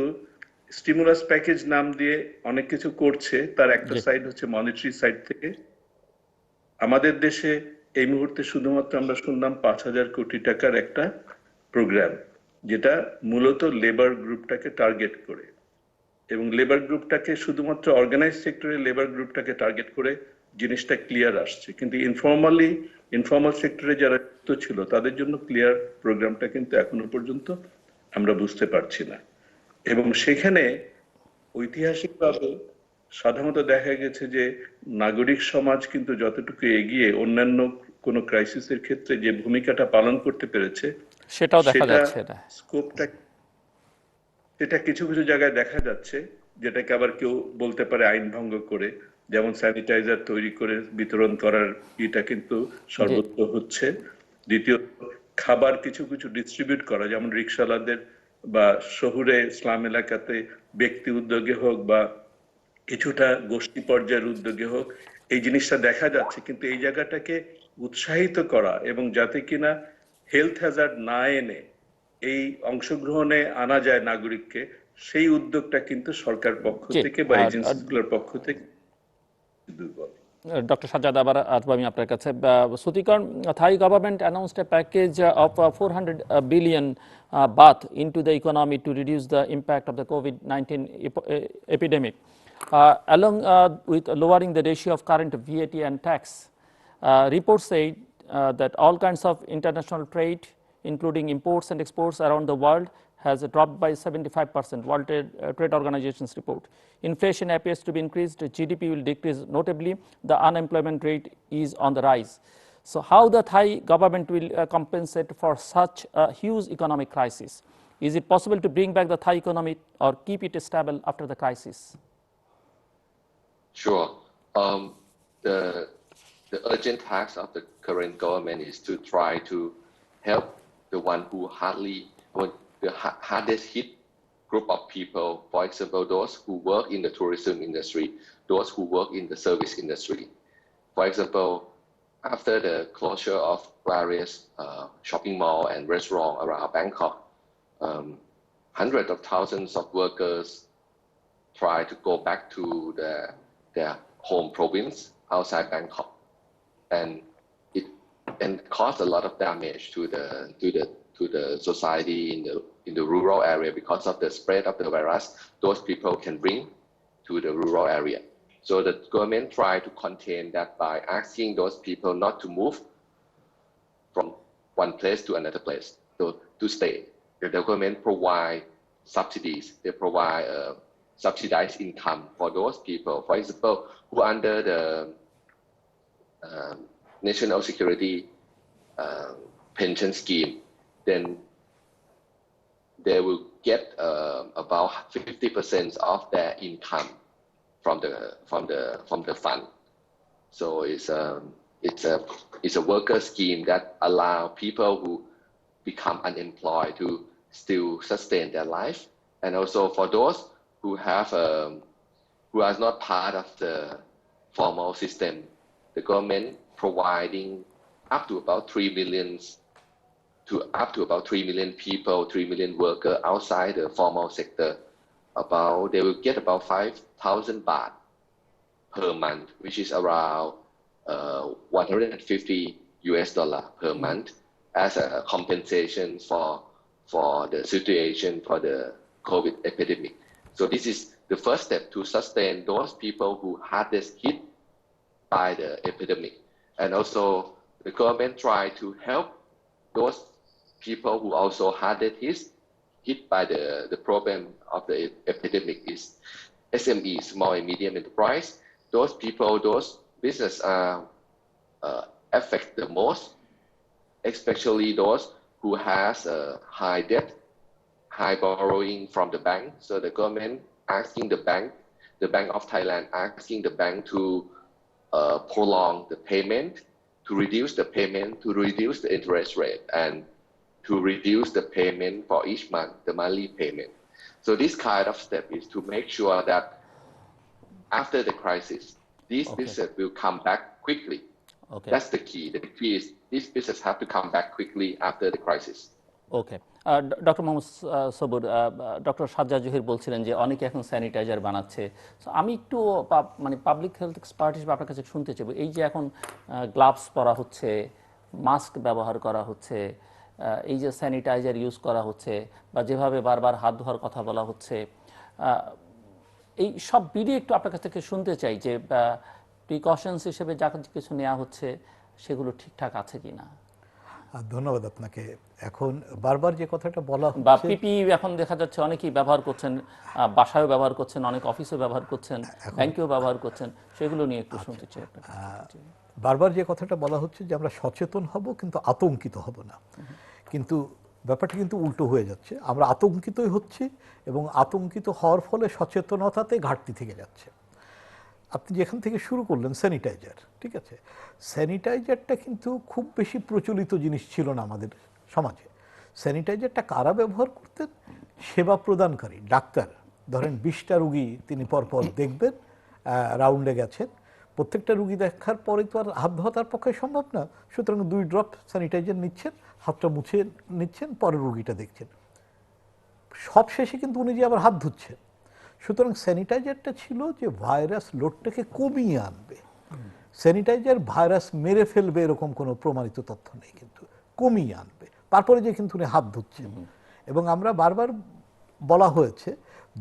স্টিমুলাস প্যাকেজ নাম দিয়ে অনেক কিছু করছে, তার একটা সাইড হচ্ছে মনিটারি সাইড থেকে। আমাদের দেশে এই মুহূর্তে শুধুমাত্র আমরা শুনলাম 5,000 কোটি টাকার একটা প্রোগ্রাম, যেটা মূলত লেবার গ্রুপটাকে টার্গেট করে, এবং লেবার গ্রুপটাকে শুধুমাত্র অর্গানাইজ সেক্টরে লেবার গ্রুপটাকে টার্গেট করে জিনিসটা ক্লিয়ার আসছে, কিন্তু ইনফর্মাল সেক্টরে যারা যুক্ত ছিল তাদের জন্য ক্লিয়ার প্রোগ্রামটা কিন্তু এখনো পর্যন্ত আমরা বুঝতে পারছি না। এবং সেখানে ঐতিহাসিকভাবে সাধারণত দেখা গেছে যে নাগরিক সমাজ কিন্তু যতটুকু এগিয়ে অন্যান্য কোনো ক্রাইসিসের ক্ষেত্রে যে ভূমিকাটা পালন করতে পেরেছে সেটাও দেখা সেটা যাচ্ছে না। স্কোপটা সেটা কিছু কিছু জায়গায় দেখা যাচ্ছে, যেটাকে আবার কেউ বলতে পারে আইন ভঙ্গ করে, যেমন স্যানিটাইজার তৈরি করে বিতরণ করার এটা কিন্তু জি সর্বত্র হচ্ছে। দ্বিতীয়ত খাবার কিছু কিছু ডিস্ট্রিবিউট করা, যেমন রিক্সাওয়ালাদের বা শহুরে ইসলাম এলাকাতে ব্যক্তি উদ্যোগে হোক বা কিছুটা গোষ্ঠী পর্যায়ের উদ্যোগে হোক, এই জিনিসটা দেখা যাচ্ছে। কিন্তু এই জায়গাটাকে উৎসাহিত করা এবং যাতে কিনা হেলথ হ্যাজার্ড না এনে এই অংশগ্রহণে আনা যায় নাগরিককে, সেই উদ্যোগটা কিন্তু সরকার পক্ষ জি থেকে বা এজেন্সিগুলোর পক্ষ থেকে দুর্বল। Dr. Sajjad, আবার আসবো আমি আপনার কাছে। Suthikorn, Thai government announced a package of 400 billion baht into the economy to reduce the impact of the COVID-19 epidemic, along with lowering the ratio of current VAT and tax. Reports say that all kinds of international trade, including imports and exports around the world, has dropped by 75%, World Trade Organization's report. Inflation appears to be increased, GDP will decrease notably, the unemployment rate is on the rise. So how the Thai government will compensate for such a huge economic crisis? Is it possible to bring back the Thai economy or keep it stable after the crisis? Sure. The urgent task of the current government is to try to help the one who the hardest hit group of people. For example, those who work in the tourism industry, those who work in the service industry. For example, after the closure of various shopping mall and restaurants around Bangkok, hundreds of thousands of workers try to go back to their home province outside Bangkok, and it caused a lot of damage to the society in the rural area because of the spread of the virus those people can bring to the rural area. So the government tried to contain that by asking those people not to move from one place to another place, to stay. The government provide subsidies. They provide subsidized income for those people. For example, who under the national security pension scheme, then they will get about 50% of their income from the fund. So it's a worker scheme that allow people who become unemployed to still sustain their life, and also for those who are not part of the formal system, the government providing up to about 3 million people, 3 million workers outside the formal sector. They will get about 5,000 baht per month, which is around $150 per month, as a compensation for the situation for the COVID epidemic. So this is the first step to sustain those people who hardest hit by the epidemic. And also the government try to help those people who also hardest hit by the problem of the epidemic is SME, small and medium enterprise. Those people, those business are affected the most, especially those who has a high debt, high borrowing from the bank. So the government asking the Bank of Thailand, asking the bank to prolong the payment, to reduce the payment, to reduce the interest rate, and to reduce the payment for each month, the monthly payment. So this kind of step is to make sure that after the crisis, these business will come back quickly. That's the key. The key is these business have to come back quickly after the crisis. Okay, doctor Mohammad Sabur, doctor Sajjad Zahir বলছিলেন যে অনেকে এখন sanitiser বানাচ্ছে। So আমি একটু মানে public health expert হিসেবে আপনার কাছে শুনতে চাইব, এই যে এখন গ্লাভস পরা হচ্ছে, মাস্ক ব্যবহার করা হচ্ছে, এই যে স্যানিটাইজার ইউজ করা হচ্ছে, বা যেভাবে বারবার হাত ধোয়ার কথা বলা হচ্ছে, এই সব বিধি একটু আপনার কাছ থেকে শুনতে চাই যে প্রিকশনস হিসেবে যা কিছু নেওয়া হচ্ছে সেগুলো ঠিকঠাক আছে কিনা। ধন্যবাদ আপনাকে। এখন বারবার যে কথাটা বলা বা হচ্ছে, পিপি এখন দেখা যাচ্ছে অনেকেই ব্যবহার করছেন, বাসায়ও ব্যবহার করছেন, অনেক অফিসে ব্যবহার করছেন, ব্যাংকেও ব্যবহার করছেন, সেগুলো নিয়ে একটু শুনতে চাই আপনার কাছ থেকে। জি। বারবার যে কথাটা বলা হচ্ছে যে আমরা সচেতন হব কিন্তু আতঙ্কিত হব না, কিন্তু ব্যাপারটা কিন্তু উল্টো হয়ে যাচ্ছে। আমরা আতঙ্কিতই হচ্ছি এবং আতঙ্কিত হওয়ার ফলে সচেতনতাতে ঘাটতি থেকে যাচ্ছে। আপনি যেখান থেকে শুরু করলেন স্যানিটাইজার, ঠিক আছে, স্যানিটাইজারটা কিন্তু খুব বেশি প্রচলিত জিনিস ছিল না আমাদের সমাজে। স্যানিটাইজারটা কারা ব্যবহার করতেন? সেবা প্রদানকারী ডাক্তার। ধরেন 20টা রুগী তিনি পরপর দেখবেন, রাউন্ডে গেছেন, প্রত্যেকটা রুগী দেখার পরে তো আর হাত ধোয়া তার পক্ষে সম্ভব না, সুতরাং 2 ড্রপ স্যানিটাইজার নিচ্ছেন, হাতটা মুছে নিচ্ছেন, পরের রুগীটা দেখছেন, সব শেষে কিন্তু উনি যে আবার হাত ধুচ্ছেন। সুতরাং স্যানিটাইজারটা ছিল যে ভাইরাস লোডটাকে কমিয়ে আনবে। স্যানিটাইজার ভাইরাস মেরে ফেলবে এরকম কোনো প্রমাণিত তথ্য নেই, কিন্তু কমিয়ে আনবে। তারপরে যে কিন্তু উনি হাত ধুচ্ছেন, এবং আমরা বারবার বলা হয়েছে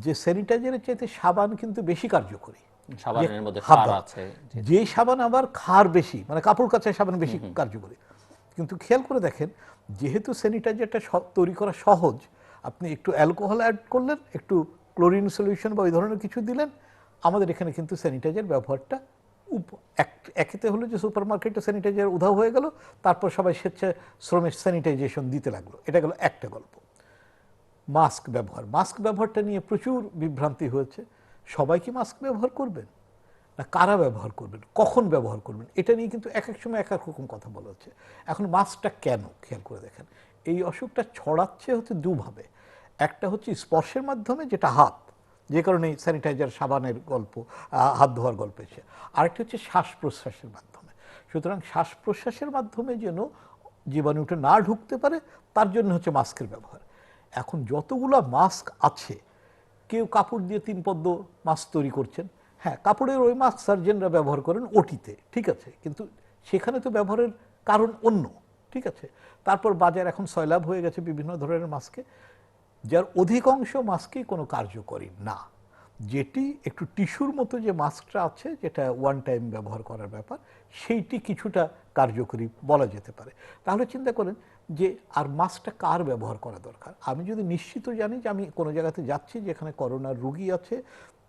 যে স্যানিটাইজারের চাইতে সাবান কিন্তু বেশি কার্যকরী। সাবানের মধ্যে ক্ষার আছে, যে সাবান আবার ক্ষার বেশি, মানে কাপড় কাচায় সাবান বেশি কার্যকরী। কিন্তু খেয়াল করে দেখেন, যেহেতু স্যানিটাইজারটা তৈরি করা সহজ, আপনি একটু অ্যালকোহল অ্যাড করলেন, একটু ক্লোরিন সলিউশন বা ওই ধরনের কিছু দিলেন, আমাদের এখানে কিন্তু স্যানিটাইজার ব্যবহারটা একেতে হলো যে সুপার মার্কেটে স্যানিটাইজার উধাও হয়ে গেল, তারপর সবাই শ্রমের স্যানিটাইজেশন দিতে লাগলো। এটা গেল একটা গল্প। মাস্ক ব্যবহারটা নিয়ে প্রচুর বিভ্রান্তি হয়েছে। সবাই কি মাস্ক ব্যবহার করবেন, না কারা ব্যবহার করবেন, কখন ব্যবহার করবেন, এটা নিয়ে কিন্তু এক এক সময় এক এক রকম কথা বলা হচ্ছে। এখন মাস্কটা কেন, খেয়াল করে দেখেন, এই অসুখটা ছড়াচ্ছে হচ্ছে দুভাবে। একটা হচ্ছে স্পর্শের মাধ্যমে, যেটা হাত, যে কারণে স্যানিটাইজার সাবানের গল্প, হাত ধোয়ার গল্প এসে। আরেকটি হচ্ছে শ্বাস প্রশ্বাসের মাধ্যমে। সুতরাং শ্বাস প্রশ্বাসের মাধ্যমে যেন জীবাণুটা না ঢুকতে পারে, তার জন্য হচ্ছে মাস্কের ব্যবহার। এখন যতগুলো মাস্ক আছে, কেউ কাপড় দিয়ে 3 পদ্ম মাস্ক তৈরি করছেন, হ্যাঁ কাপড়ের ওই মাস্ক সার্জনরা ব্যবহার করেন ওটিতে, ঠিক আছে, কিন্তু সেখানে তো ব্যবহারের কারণ অন্য, ঠিক আছে। তারপর বাজার এখন সয়লাভ হয়ে গেছে বিভিন্ন ধরনের মাস্কে, যার অধিকাংশ মাস্কই কোনো কার্যকরী না। যেটি একটু টিস্যুর মতো যে মাস্কটা আছে, যেটা ওয়ান টাইম ব্যবহার করার ব্যাপার, সেইটি কিছুটা কার্যকরী বলা যেতে পারে। তাহলে চিন্তা করেন যে আর মাস্কটা কার ব্যবহার করা দরকার। আমি যদি নিশ্চিত জানি যে আমি কোনো জায়গাতে যাচ্ছি যেখানে করোনার রুগী আছে,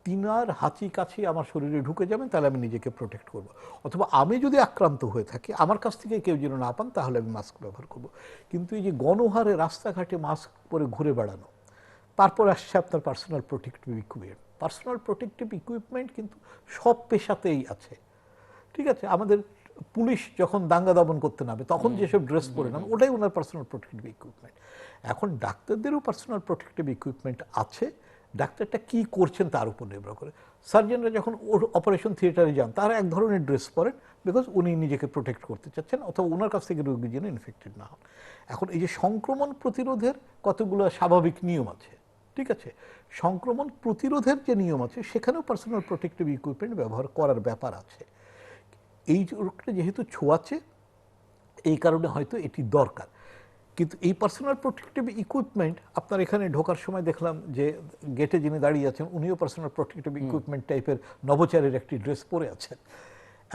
তিনার হাঁচি কাছি আমার শরীরে ঢুকে যাবেন, তাহলে আমি নিজেকে প্রোটেক্ট করব। অথবা আমি যদি আক্রান্ত হয়ে থাকি, আমার কাছ থেকে কেউ যেন না পান, তাহলে আমি মাস্ক ব্যবহার করব। কিন্তু এই যে গণহারে রাস্তাঘাটে মাস্ক পরে ঘুরে বেড়ানো, তারপর আসছে আপনার personal protective equipment. Personal protective equipment কিন্তু সব পেশাতেই আছে, ঠিক আছে। আমাদের পুলিশ যখন দাঙ্গা দমন করতে নামে, তখন যেসব ড্রেস পরে নামে, ওটাই ওনার পার্সোনাল প্রোটেক্টিভ ইকুইপমেন্ট। এখন ডাক্তারদেরও পার্সোনাল প্রোটেক্টিভ ইকুইপমেন্ট আছে, ডাক্তারটা কি করছেন তার উপর নির্ভর করে। সার্জনরা যখন অপারেশন থিয়েটারে যান, তারা এক ধরনের ড্রেস পরেন, বিকজ উনি নিজেকে প্রোটেক্ট করতে চাচ্ছেন, অথবা ওনার কাছ থেকে রোগী যেন ইনফেক্টেড না হন। এখন এই যে সংক্রমণ প্রতিরোধের কতগুলো স্বাভাবিক নিয়ম আছে, ঠিক আছে, সংক্রমণ প্রতিরোধের যে নিয়ম আছে, সেখানেও পার্সোনাল প্রোটেক্টিভ ইকুইপমেন্ট ব্যবহার করার ব্যাপার আছে। এই রোগটা যেহেতু ছোঁয়াচে, এই কারণে হয়তো এটি দরকার। কিন্তু এই পার্সোনাল প্রোটেক্টিভ ইকুইপমেন্ট আপনার এখানে ঢোকার সময় দেখলাম যে গেটে যিনি দাঁড়িয়ে আছেন, উনিও পার্সোনাল প্রোটেক্টিভ ইকুইপমেন্ট টাইপের নভোচারের একটি ড্রেস পরে আছেন।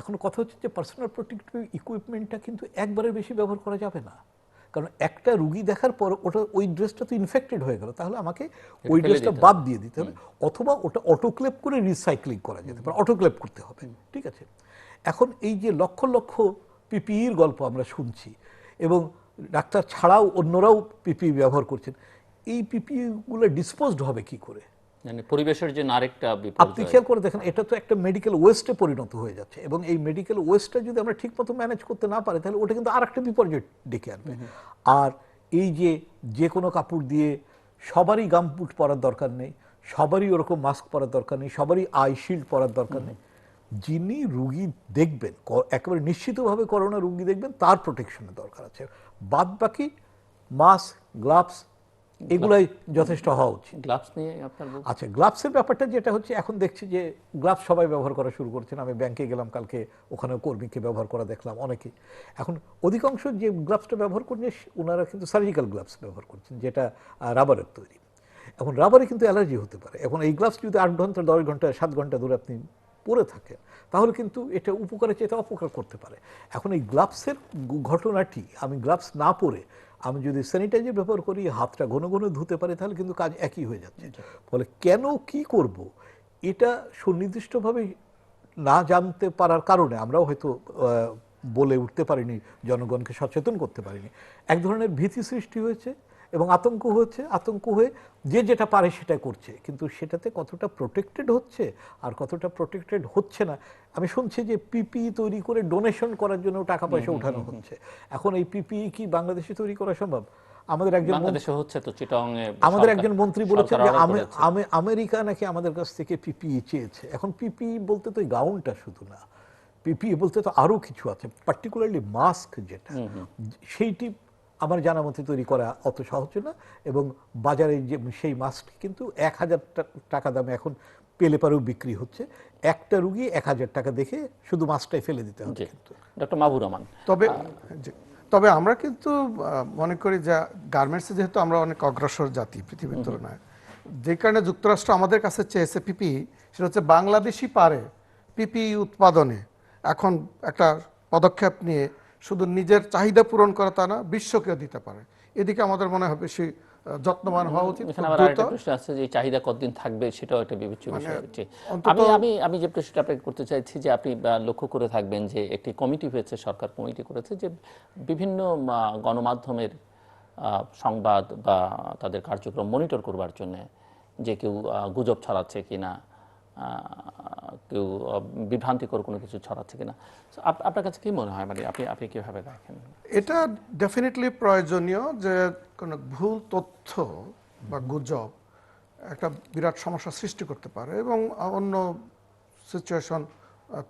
এখন কথা হচ্ছে যে পার্সোনাল প্রোটেক্টিভ ইকুইপমেন্টটা কিন্তু একবারের বেশি ব্যবহার করা যাবে না, কারণ একটা রুগী দেখার পর ওটা ওই ড্রেসটা তো ইনফেক্টেড হয়ে গেল, তাহলে আমাকে ওই ড্রেসটা বাদ দিয়ে দিতে হবে, অথবা ওটা অটোক্লেভ করে রিসাইক্লিং করা যেতে পারে, অটোক্লেভ করতে হবে, ঠিক আছে। এখন এই যে লক্ষ লক্ষ পিপিইর গল্প আমরা শুনছি, এবং ডাক্তার ছাড়াও অন্যরাও পিপিই ব্যবহার করছেন, এই পিপিইগুলো ডিসপোজড হবে কি করে? মানে পরিবেশের যে আরেকটা আপনি বিপর্যয়। খেয়াল করে দেখেন, এটা তো একটা মেডিকেল ওয়েস্টে পরিণত হয়ে যাচ্ছে, এবং এই মেডিকেল ওয়েস্টটা যদি আমরা ঠিক মতো ম্যানেজ করতে না পারি, তাহলে ওটা কিন্তু আর একটা বিপর্যয় ডেকে আনবে। আর এই যে কোনো কাপড় দিয়ে সবারই গামবুট পরার দরকার নেই, সবারই ওরকম মাস্ক পরার দরকার নেই, সবারই আই শিল্ড পরার দরকার নেই। যিনি রুগী দেখবেন, একেবারে নিশ্চিতভাবে করোনা রুগী দেখবেন, তার প্রোটেকশনের দরকার আছে। বাদ বাকি মাস্ক, গ্লাভস, এগুলাই যথেষ্ট হওয়া উচিত। গ্লাভস নিয়ে আপনার আচ্ছা, গ্লাভসের ব্যাপারটা যেটা হচ্ছে, এখন দেখছি যে গ্লাভস সবাই ব্যবহার করা শুরু করছেন। আমি ব্যাংকে গেলাম কালকে, ওখানে কর্মীকে ব্যবহার করা দেখলাম অনেকে। এখন অধিকাংশ যে গ্লাভসটা ব্যবহার করছে, ওনারা কিন্তু সার্জিক্যাল গ্লাভস ব্যবহার করছেন, যেটা রাবারের তৈরি। এখন রাবারে কিন্তু অ্যালার্জি হতে পারে। এখন এই গ্লাভস যদি 8 ঘন্টা, 10 ঘন্টা, 7 ঘন্টা ধরে আপনি পরে থাকেন তাহলে কিন্তু এটা উপকারের চেয়ে অপকার করতে পারে। এখন এই গ্লাভসের ঘটনাটি, আমি গ্লাভস না পরে আমি যদি স্যানিটাইজার ব্যবহার করি, হাতটা ঘন ঘন ধুতে পারি, তাহলে কিন্তু কাজ একই হয়ে যাচ্ছে। ফলে কেন কি করব এটা সুনির্দিষ্টভাবে না জানতে পারার কারণে আমরাও হয়তো বলে উঠতে পারিনি, জনগণকে সচেতন করতে পারিনি। এক ধরনের ভীতি সৃষ্টি হয়েছে এবং আতঙ্ক হয়েছে, আতঙ্ক হয়ে যে যেটা পারে সেটা করছে, কিন্তু সেটাতে কতটা প্রোটেক্টেড হচ্ছে আর কতটা প্রোটেক্টেড হচ্ছে না। আমি শুনছি যে পিপিই তৈরি করে ডোনেশন করার জন্য টাকা পয়সা উঠানো হচ্ছে। এখন এই পিপিই কি বাংলাদেশে তৈরি করা সম্ভব? আমাদের একজন মন্ত্রী বলেছেন যে আমেরিকা নাকি আমাদের কাছ থেকে পিপিই চেয়েছে। এখন পিপিই বলতে তো গাউনটা শুধু না, পিপিই বলতে তো আরো কিছু আছে, পার্টিকুলারলি মাস্ক যেটা, সেইটি আমার জানা মতে তৈরি করা অত সহজ না। এবং বাজারে যে সেই মাস্ক কিন্তু 1000 টাকা দামে এখন পেলে পারেও বিক্রি হচ্ছে। একটা রুগী 1000 টাকা দেখে শুধু মাস্কটাই ফেলে দিতে হবে। কিন্তু ডক্টর মাহবুবুর রহমান, তবে আমরা কিন্তু মনে করি যে গার্মেন্টসে যেহেতু আমরা অনেক অগ্রসর জাতি পৃথিবীর তুলনায়, যে কারণে যুক্তরাষ্ট্র আমাদের কাছে চেয়েছে পিপিই, সেটা হচ্ছে বাংলাদেশই পারে পিপিই উৎপাদনে এখন একটা পদক্ষেপ নিয়ে শুধু নিজের চাহিদা পূরণ করা তা না, বিশ্বকেও দিতে পারে। এদিকে আমাদের মনে হয় বেশি যত্নবান হওয়া উচিত। এখানে আবার আরেকটা প্রশ্ন আছে যে চাহিদা কতদিন থাকবে, সেটাও একটা বিবেচ্য বিষয়। আমি যে প্রশ্নটা আপনাকে করতে চাইছি যে আপনি লক্ষ্য করে থাকবেন যে একটি কমিটি হয়েছে, সরকার কমিটি করেছে যে বিভিন্ন গণমাধ্যমের সংবাদ বা তাদের কার্যক্রম মনিটর করবার জন্য, যে কেউ গুজব ছড়াচ্ছে কিনা, কেউ বিভ্রান্তিকর কোনো কিছু ছড়াচ্ছে কিনা। আপনার কাছে কি মনে হয়, মানে আপনি কিভাবে দেখেন? এটা ডেফিনেটলি প্রয়োজনীয় যে কোনো ভুল তথ্য বা গুজব একটা বিরাট সমস্যা সৃষ্টি করতে পারে এবং অন্য সিচুয়েশন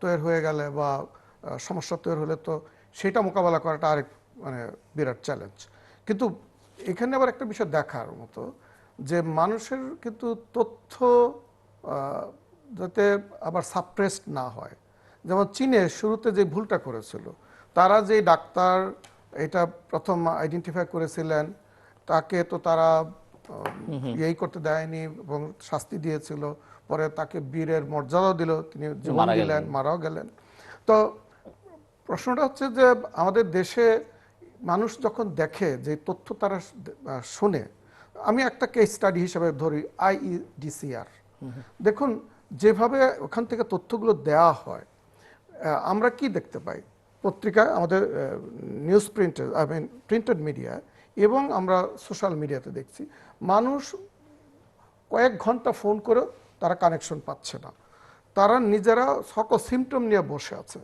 তৈরি হয়ে গেলে বা সমস্যা তৈরি হলে তো সেটা মোকাবেলা করাটা আরেক মানে বিরাট চ্যালেঞ্জ। কিন্তু এখানে আবার একটা বিষয় দেখার মতো যে মানুষের কিন্তু তথ্য যাতে আবার সাপ্রেসড না হয়। যেমন চীনে শুরুতে যে ভুলটা করেছিল, তারা যে ডাক্তার এটা প্রথম আইডেন্টিফাই করেছিলেন তাকে তো তারা এই করতে দেয়নি এবং শাস্তি দিয়েছিল, পরে তাকে বীরের মর্যাদাও দিল, তিনি জীবন দিলেন, মারাও গেলেন। তো প্রশ্নটা হচ্ছে যে আমাদের দেশে মানুষ যখন দেখে যে তথ্য তারা শুনে, আমি একটা কেস স্টাডি হিসেবে ধরি IEDCR, দেখুন যেভাবে ওখান থেকে তথ্যগুলো দেওয়া হয়, আমরা কি দেখতে পাই পত্রিকায়, আমাদের নিউজ প্রিন্টেড মিডিয়া এবং আমরা সোশ্যাল মিডিয়াতে দেখছি মানুষ কয়েক ঘন্টা ফোন করে তারা কানেকশন পাচ্ছে না, তারা নিজেরা সকল সিমটম নিয়ে বসে আছে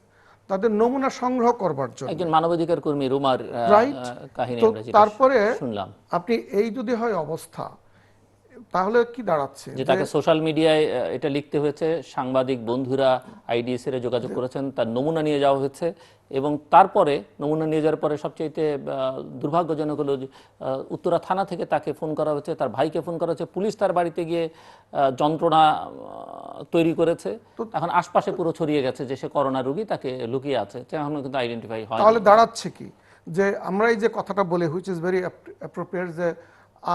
তাদের নমুনা সংগ্রহ করবার জন্য। একজন মানবাধিকার কর্মী রুমার কাহিনী আমরা যেটা তারপরে শুনলাম, আপনি এই যদি হয় অবস্থা, তাহলে কি দাঁড়াচ্ছে যে তাকে সোশ্যাল মিডিয়ায় এটা লিখতে হয়েছে, সাংবাদিক বন্ধুরা IDSR-এ যোগাযোগ করেছেন, তার নমুনা নিয়ে যাওয়া হয়েছে এবং তারপরে নমুনা নিয়ে যাওয়ার পরে সবচেয়ে দুর্ভাগ্যজনক হলো উত্তরা থানা থেকে তাকে ফোন করা হচ্ছে, তার ভাইকে ফোন করা হচ্ছে, পুলিশ তার বাড়িতে গিয়ে যন্ত্রণা তৈরি করেছে। এখন আশপাশে পুরো ছড়িয়ে গেছে যে সে করোনা রোগী, তাকে লুকিয়ে আছে, এখনো কিন্তু আইডেন্টিফাই হয়। তাহলে দাঁড়াচ্ছে কি যে আমরা এই যে কথাটা বলে, হুইচ ইজ ভেরি অ্যাপ্রোপ্রিয়েট, যে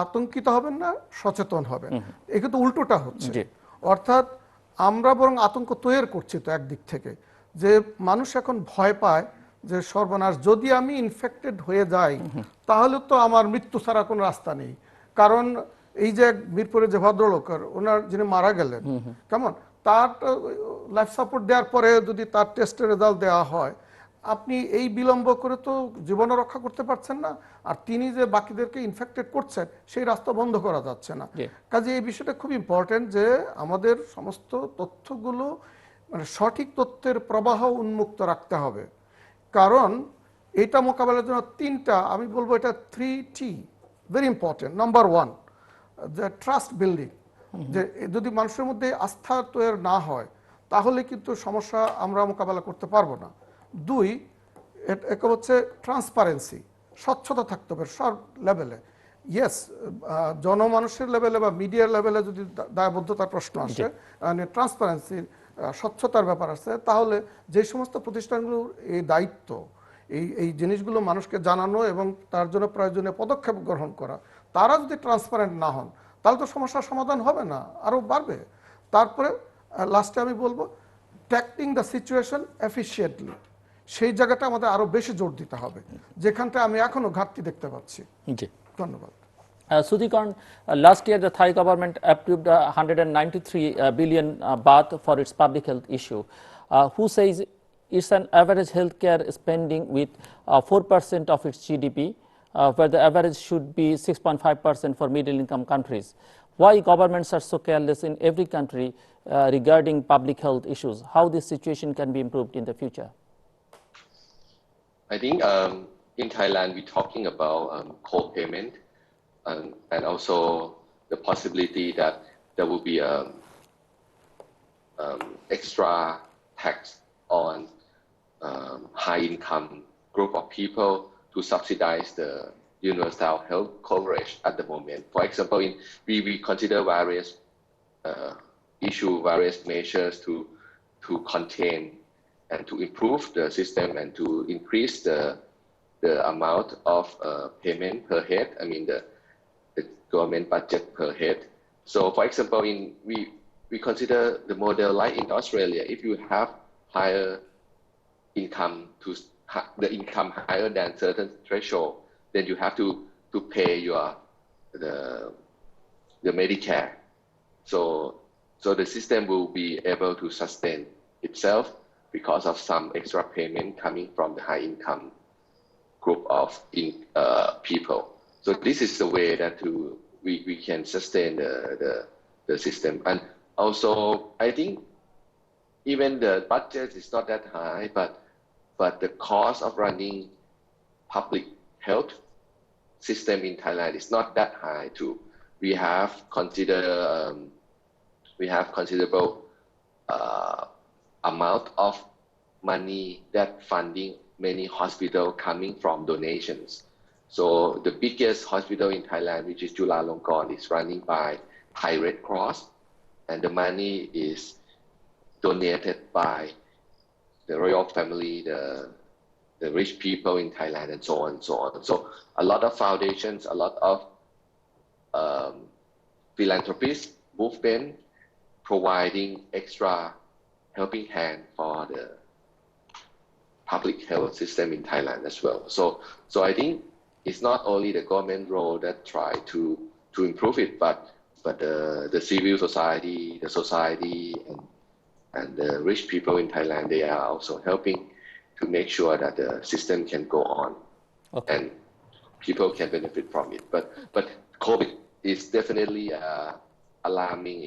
আতঙ্কিত হবেন না, সচেতন হবেন, এ কিন্তু উল্টোটা হচ্ছে। অর্থাৎ আমরা বরং আতঙ্ক তৈরি করছি তো একদিক থেকে, যে মানুষ এখন ভয় পায় যে সর্বনাশ, যদি আমি ইনফেক্টেড হয়ে যাই তাহলে তো আমার মৃত্যু ছাড়া কোনো রাস্তা নেই। কারণ এই যে মিরপুরে যে ভদ্রলোক ওনার যিনি মারা গেলেন, কেমন তার লাইফ সাপোর্ট দেওয়ার পরে যদি তার টেস্টের রেজাল্ট দেওয়া হয়, আপনি এই বিলম্ব করে তো জীবন রক্ষা করতে পারছেন না, আর তিনি যে বাকিদেরকে ইনফেক্টেড করছেন সেই রাস্তা বন্ধ করা যাচ্ছে না। কাজে এই বিষয়টা খুব ইম্পর্টেন্ট যে আমাদের সমস্ত তথ্যগুলো মানে সঠিক তথ্যের প্রবাহ উন্মুক্ত রাখতে হবে। কারণ এটা মোকাবেলার জন্য তিনটা, আমি বলবো এটা 3T ভেরি ইম্পর্টেন্ট। নাম্বার 1, যে ট্রাস্ট বিল্ডিং, যে যদি মানুষের মধ্যে আস্থা তৈরি না হয় তাহলে কিন্তু সমস্যা আমরা মোকাবেলা করতে পারবো না। 2, এক হচ্ছে ট্রান্সপারেন্সি, স্বচ্ছতা থাকতে হবে সব লেভেলে। ইয়েস, জনমানুষের লেভেলে বা মিডিয়ার লেভেলে যদি দায়বদ্ধতার প্রশ্ন আসে, ট্রান্সপারেন্সির স্বচ্ছতার ব্যাপার আছে, তাহলে যে সমস্ত প্রতিষ্ঠানগুলোর এই দায়িত্ব এই জিনিসগুলো মানুষকে জানানো এবং তার জন্য প্রয়োজনীয় পদক্ষেপ গ্রহণ করা, তারা যদি ট্রান্সপারেন্ট না হন তাহলে তো সমস্যার সমাধান হবে না, আরও বাড়বে। তারপরে লাস্টে আমি বলবো ট্যাকলিং দ্য সিচুয়েশন এফিশিয়েন্টলি, সেই জায়গাটা আমাদের আরো বেশি জোর দিতে হবে, যেখানটা আমি এখনো ঘাটতি দেখতে পাচ্ছি। জি, ধন্যবাদ। Suthikorn, last year the Thai government approved 193 billion baht for its public health issue. Who says it's an average healthcare spending with 4% of its GDP, where the average should be 6.5% for middle income countries. Why governments are so careless in every country regarding public health issues? How this situation can be improved in the future? I think in Thailand we're talking about co-payment and also the possibility that there will be extra tax on high income group of people to subsidize the universal health coverage at the moment. For example, we consider various various measures to contain and to improve the system and to increase the amount of payment per head. I mean the government budget per head. So, for example, we consider the model like in Australia. If you have higher income the income higher than certain threshold, then you have to pay the Medicare. So the system will be able to sustain itself because of some extra payment coming from the high income group of people. So this is the way that we can sustain the system. And also, I think even the budget is not that high, but the cost of running public health system in Thailand is not that high too. We have considerable amount of money that funding many hospitals coming from donations. So the biggest hospital in Thailand, which is Chulalongkorn, is running by Thai Red Cross, and the money is donated by the royal family, the rich people in Thailand, and so on and so on. So a lot of foundations, a lot of philanthropist movement providing extra helping hand for the public health system in Thailand as well. So I think it's not only the government role that try to improve it, but the civil society, the society, and the rich people in Thailand, they are also helping to make sure that the system can go on, and people can benefit from it. But COVID is definitely alarming.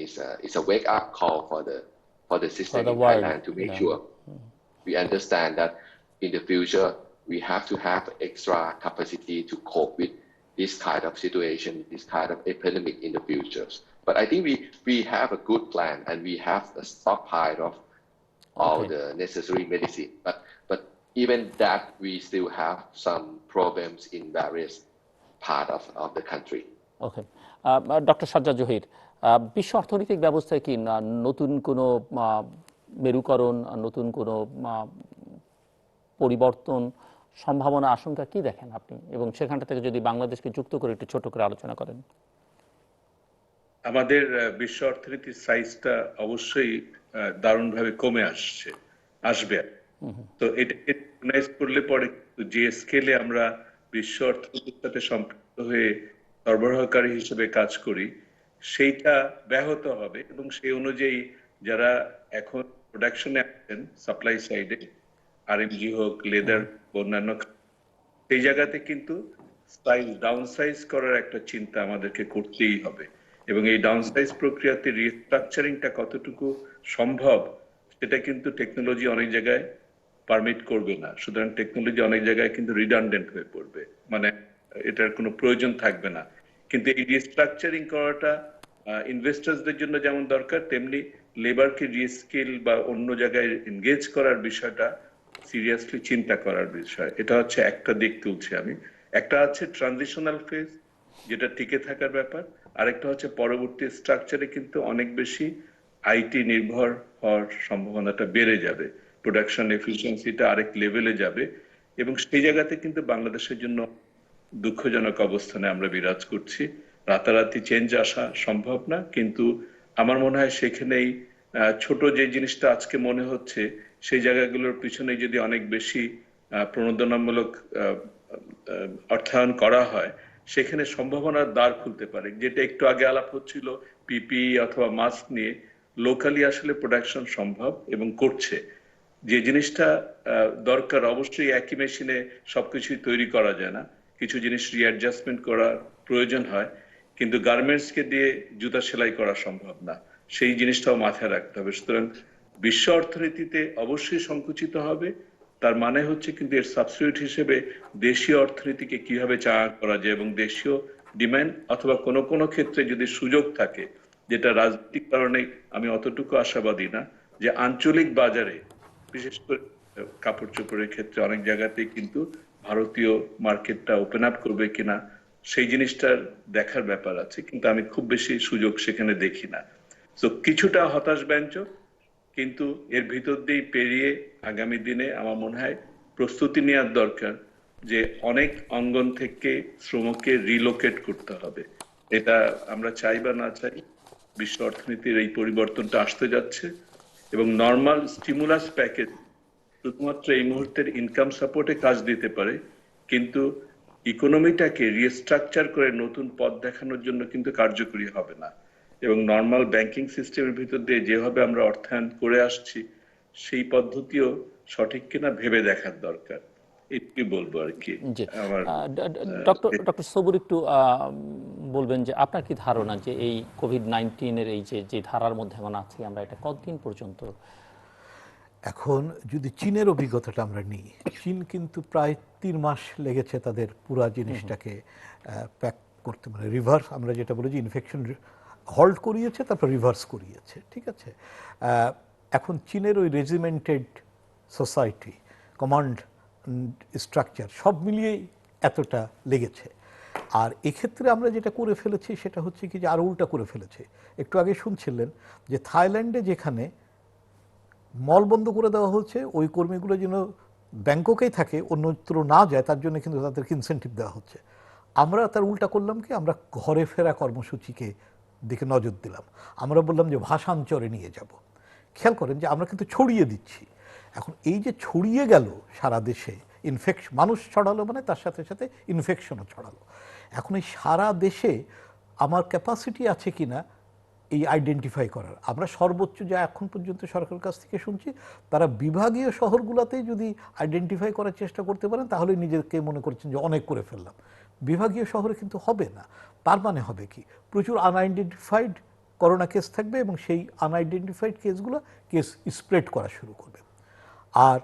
It's a wake up call for the system in Thailand to make sure we understand that in the future we have to have extra capacity to cope with this kind of situation, this kind of epidemic in the future. But I think we have a good plan, and we have a stockpile of all the necessary medicine. But even that, we still have some problems in various parts of the country. Okay. Dr. Sajjad Zohir, বিশ্ব অর্থনৈতিক ব্যবস্থায় কি নতুন কোনো মেরুকরণ, নতুন কোনো পরিবর্তন, সম্ভাবনা, আশঙ্কা কি দেখেন আপনি, এবং সেখানটা থেকে যদি বাংলাদেশকে যুক্ত করে একটু ছোট করে আলোচনা করেন? আমাদের বিশ্ব অর্থনীতির সাইজটা অবশ্যই দারুণভাবে কমে আসবে। তো এটাকে রিকগনাইজ করলে পরে যে স্কেলে আমরা বিশ্ব অর্থনীতির সাথে সম্পৃক্ত হয়ে সরবরাহকারী হিসেবে কাজ করি, সেইটা ব্যাহত হবে, এবং সেই অনুযায়ী যারা এখন প্রোডাকশনে আছেন সাপ্লাই সাইডে, আরএমজি হোক, লেদার, অন্যান্য, সেই জায়গাতে কিন্তু ডাউন সাইজ করার একটা চিন্তা আমাদেরকে করতেই হবে। এবং এই ডাউন সাইজ প্রক্রিয়াতে রিস্ট্রাকচারিংটা কতটুকু সম্ভব, সেটা কিন্তু টেকনোলজি অনেক জায়গায় পারমিট করবে না। সুতরাং টেকনোলজি অনেক জায়গায় কিন্তু রিডান্ডেন্ট হয়ে পড়বে, মানে এটার কোনো প্রয়োজন থাকবে না। কিন্তু এই রিস্ট্রাকচারিং করাটা ইনভেস্টার্সদের জন্য যেমন দরকার, তেমনি লেবারকে রিস্কিল বা অন্য জায়গায় এনগেজ করার বিষয়টা সিরিয়াসলি চিন্তা করার বিষয়। এটা হচ্ছে একটা দিক তুলছি আমি। একটা আছে ট্রানজিশনাল ফেজ, যেটা টিকে থাকার ব্যাপার। আরেকটা হচ্ছে পরবর্তী স্ট্রাকচারে কিন্তু অনেক বেশি আইটি নির্ভর হওয়ার সম্ভাবনাটা বেড়ে যাবে, প্রোডাকশন এফিসিয়েন্সিটা আরেক লেভেলে যাবে, এবং সেই জায়গাতে কিন্তু বাংলাদেশের জন্য দুঃখজনক অবস্থানে আমরা বিরাজ করছি। রাতারাতি চেঞ্জ আসা সম্ভব না, কিন্তু আমার মনে হয় সেখানেই ছোট যে জিনিসটা আজকে মনে হচ্ছে সেই জায়গাগুলোর পিছনে যদি অনেক বেশি প্রণোদনামূলক অর্থায়ন করা হয়, সেখানে সম্ভাবনার দ্বার খুলতে পারে। যেটা একটু আগে আলাপ হচ্ছিল পিপিই অথবা মাস্ক নিয়ে, লোকালি আসলে প্রোডাকশন সম্ভব এবং করছে। যে জিনিসটা দরকার, অবশ্যই একই মেশিনে সবকিছুই তৈরি করা যায় না, কিছু জিনিস রিঅ্যাডজাস্টমেন্ট করার প্রয়োজন হয়, কিন্তু গার্মেন্টসকে দিয়ে জুতা সেলাই করা সম্ভব না, সেই জিনিসটাও মাথায় রাখতে হবে। সুতরাং বিশ্ব অর্থনীতিতে অবশ্যই সংকুচিত হবে, তার মানে হচ্ছে কিন্তু এর সাবস্টিটিউট হিসেবে দেশীয় অর্থনীতিকে কিভাবে চাঙা করা যায় এবং দেশীয় ডিমান্ড অথবা কোনো কোনো ক্ষেত্রে যদি সুযোগ থাকে, যেটা রাজনৈতিক কারণে আমি অতটুকু আশাবাদী না, যে আঞ্চলিক বাজারে বিশেষ করে কাপড় চোপড়ের ক্ষেত্রে অনেক জায়গাতেই কিন্তু ভারতীয় মার্কেটটা ওপেন আপ করবে কিনা সেই জিনিসটার দেখার ব্যাপার আছে, কিন্তু আমি খুব বেশি সুযোগ সেখানে দেখি না। তো কিছুটা হতাশব্যঞ্জক, কিন্তু এর ভিতর দিয়ে পেরিয়ে আগামী দিনে আমার মনে হয় প্রস্তুতি নেওয়ার দরকার যে অনেক অঙ্গন থেকে শ্রমকে রিলোকেট করতে হবে। এটা আমরা চাই বা না চাই, বিশ্ব অর্থনীতির এই পরিবর্তনটা আসতে যাচ্ছে এবং নর্মাল স্টিমুলাস প্যাকেজ শুধুমাত্র এই মুহূর্তের ইনকাম সাপোর্টে কাজ দিতে পারে, কিন্তু ইকোনমিটাকে রিস্ট্রাকচার করে নতুন পথ দেখানোর জন্য কিন্তু কার্যকরী হবে না। এবং নর্মাল ব্যাংকিং সিস্টেমের ভিতর দিয়ে যেভাবে আমরা অর্থায়ন করে আসছি সেই পদ্ধতিও সঠিক কিনা ভেবে দেখার দরকার, এটুকুই বলবো আর কি। আমার ডক্টর সবুর একটু বলবেন যে আপনার কি ধারণা যে এই কোভিড-19 এই যে ধারার মধ্যে এখন আছি আমরা, এটা কতদিন পর্যন্ত? এখন যদি চীনের অভিজ্ঞতাটা আমরা নিই, চীন কিন্তু প্রায় 3 মাস লেগেছে তাদের পুরা জিনিসটাকে প্যাক করতে, মানে রিভার্স আমরা যেটা বলি যে ইনফেকশন হল্ট করিয়েছে, তারপর রিভার্স করিয়েছে, ঠিক আছে। এখন চীনের ওই রেজিমেন্টেড সোসাইটি, কমান্ড স্ট্রাকচার সব মিলিয়েই এতটা লেগেছে। আর এক্ষেত্রে আমরা যেটা করে ফেলেছি সেটা হচ্ছে কি যে আরও উল্টা করে ফেলেছে। একটু আগে শুনছিলেন যে থাইল্যান্ডে যেখানে মল বন্ধ করে দেওয়া হচ্ছে, ওই কর্মীগুলো যেন ব্যাংককেই থাকে, অন্যত্র না যায়, তার জন্য কিন্তু তাদেরকে ইনসেন্টিভ দেওয়া হচ্ছে। আমরা তার উল্টা করলাম কি, আমরা ঘরে ফেরা কর্মসূচিকে দিকে নজর দিলাম। আমরা বললাম যে ভাষান্তরে নিয়ে যাব। খেয়াল করেন যে আমরা কিন্তু ছড়িয়ে দিচ্ছি। এখন এই যে ছড়িয়ে গেল সারা দেশে, ইনফেকশন মানুষ ছড়ালো মানে তার সাথে সাথে ইনফেকশনও ছড়ালো। এখন এই সারা দেশে আমার ক্যাপাসিটি আছে কিনা এই আইডেন্টিফাই করার, আমরা সর্বোচ্চ যা এখন পর্যন্ত সরকারের কাছ থেকে শুনছি, তারা বিভাগীয় শহরগুলোতেই যদি আইডেন্টিফাই করার চেষ্টা করতে পারেন তাহলে নিজেকে মনে করছেন যে অনেক করে ফেললাম। বিভাগীয় শহরে কিন্তু হবে না। তার মানে হবে কি, প্রচুর আনআইডেন্টিফাইড করোনা কেস থাকবে এবং সেই আনআইডেন্টিফাইড কেসগুলো কেস স্প্রেড করা শুরু করবে। আর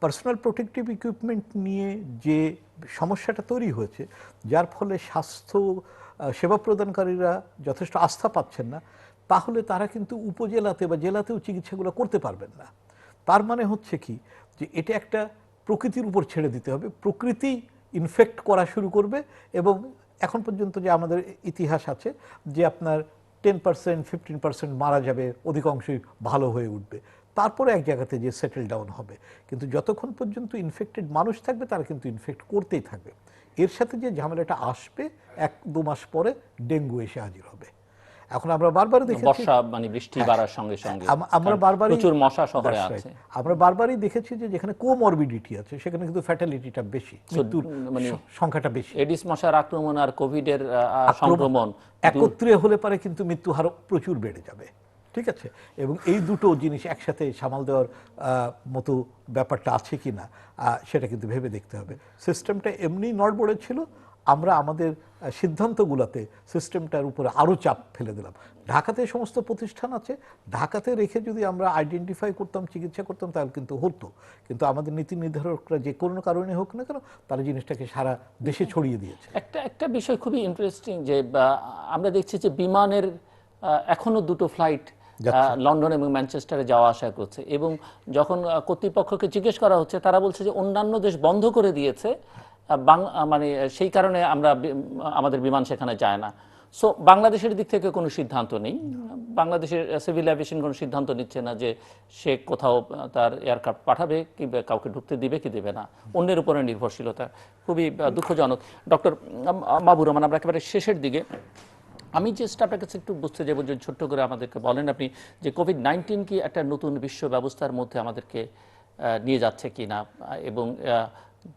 পার্সোনাল প্রোটেক্টিভ ইকুইপমেন্ট নিয়ে যে সমস্যাটা তৈরি হয়েছে, যার ফলে স্বাস্থ্য সেবা প্রদানকারীরা যথেষ্ট আস্থা পাচ্ছেন না, তাহলে তারা কিন্তু উপজেলাতে বা জেলাতেও চিকিৎসাগুলো করতে পারবেন না। তার মানে হচ্ছে কি যে এটা একটা প্রকৃতির উপর ছেড়ে দিতে হবে, প্রকৃতি ইনফেক্ট করা শুরু করবে। এবং এখন পর্যন্ত যে আমাদের ইতিহাস আছে যে আপনার 10% 15% মারা যাবে, অধিকাংশই ভালো হয়ে উঠবে, তারপরে এক জায়গাতে যে সেটেল ডাউন হবে। কিন্তু যতক্ষণ পর্যন্ত ইনফেক্টেড মানুষ থাকবে তারা কিন্তু ইনফেক্ট করতেই থাকবে। এর সাথে যে ঝামেলাটা আসবে, 1-2 মাস পরে ডেঙ্গু এসে হাজির হবে। এখন আমরা বারবারই দেখেছি বর্ষা মানে বৃষ্টি বাড়ার সঙ্গে সঙ্গে আমরা বারবারই প্রচুর মশা শহরে আছে, আমরা বারবারই দেখেছি যে যেখানে কোমরবিডিটি আছে সেখানে কিন্তু ফ্যাটালিটিটা বেশি, মৃত্যুর সংখ্যাটা বেশি। এডিস মশার আক্রমণ আর কোভিডের সংক্রমণ একত্রে হলে পারে কিন্তু মৃত্যু হার প্রচুর বেড়ে যাবে, ঠিক আছে। এবং এই দুটো জিনিস একসাথে সামাল দেওয়ার মতো ব্যাপারটা আছে কি না সেটা কিন্তু ভেবে দেখতে হবে। সিস্টেমটা এমনি নড়বড়ে ছিল, আমরা আমাদের সিদ্ধান্তগুলোতে সিস্টেমটার উপরে আরও চাপ ফেলে দিলাম। ঢাকাতে সমস্ত প্রতিষ্ঠান আছে, ঢাকাতে রেখে যদি আমরা আইডেন্টিফাই করতাম, চিকিৎসা করতাম, তাহলে কিন্তু হতো। কিন্তু আমাদের নীতি নির্ধারকরা যে কোনো কারণে হোক না কেন, তারা জিনিসটাকে সারা দেশে ছড়িয়ে দিয়েছে। একটা বিষয় খুবই ইন্টারেস্টিং যে আমরা দেখছি যে বিমানের এখনো 2টো ফ্লাইট লন্ডন এবং ম্যানচেস্টারে যাওয়া আসা করছে, এবং যখন কর্তৃপক্ষকে জিজ্ঞেস করা হচ্ছে তারা বলছে যে অন্যান্য দেশ বন্ধ করে দিয়েছে, মানে সেই কারণে আমরা আমাদের বিমান সেখানে যায় না। সো বাংলাদেশের দিক থেকে কোনো সিদ্ধান্ত নেই, বাংলাদেশের সিভিল এভিয়েশন কোনো সিদ্ধান্ত নিচ্ছে না যে সে কোথাও তার এয়ারক্রাফট পাঠাবে কি কাউকে ঢুকতে দিবে কি দেবে না, অন্যের উপরে নির্ভরশীলতা। খুবই দুঃখজনক। ডক্টর মাহবুবুর রহমান, আমরা একেবারে শেষের দিকে, আমি জাস্ট আপনার কাছে একটু বুঝতে যাবো যে ছোট্ট করে আমাদেরকে বলেন আপনি যে কোভিড-19 কি একটা নতুন বিশ্ব ব্যবস্থার মধ্যে আমাদেরকে নিয়ে যাচ্ছে কি না, এবং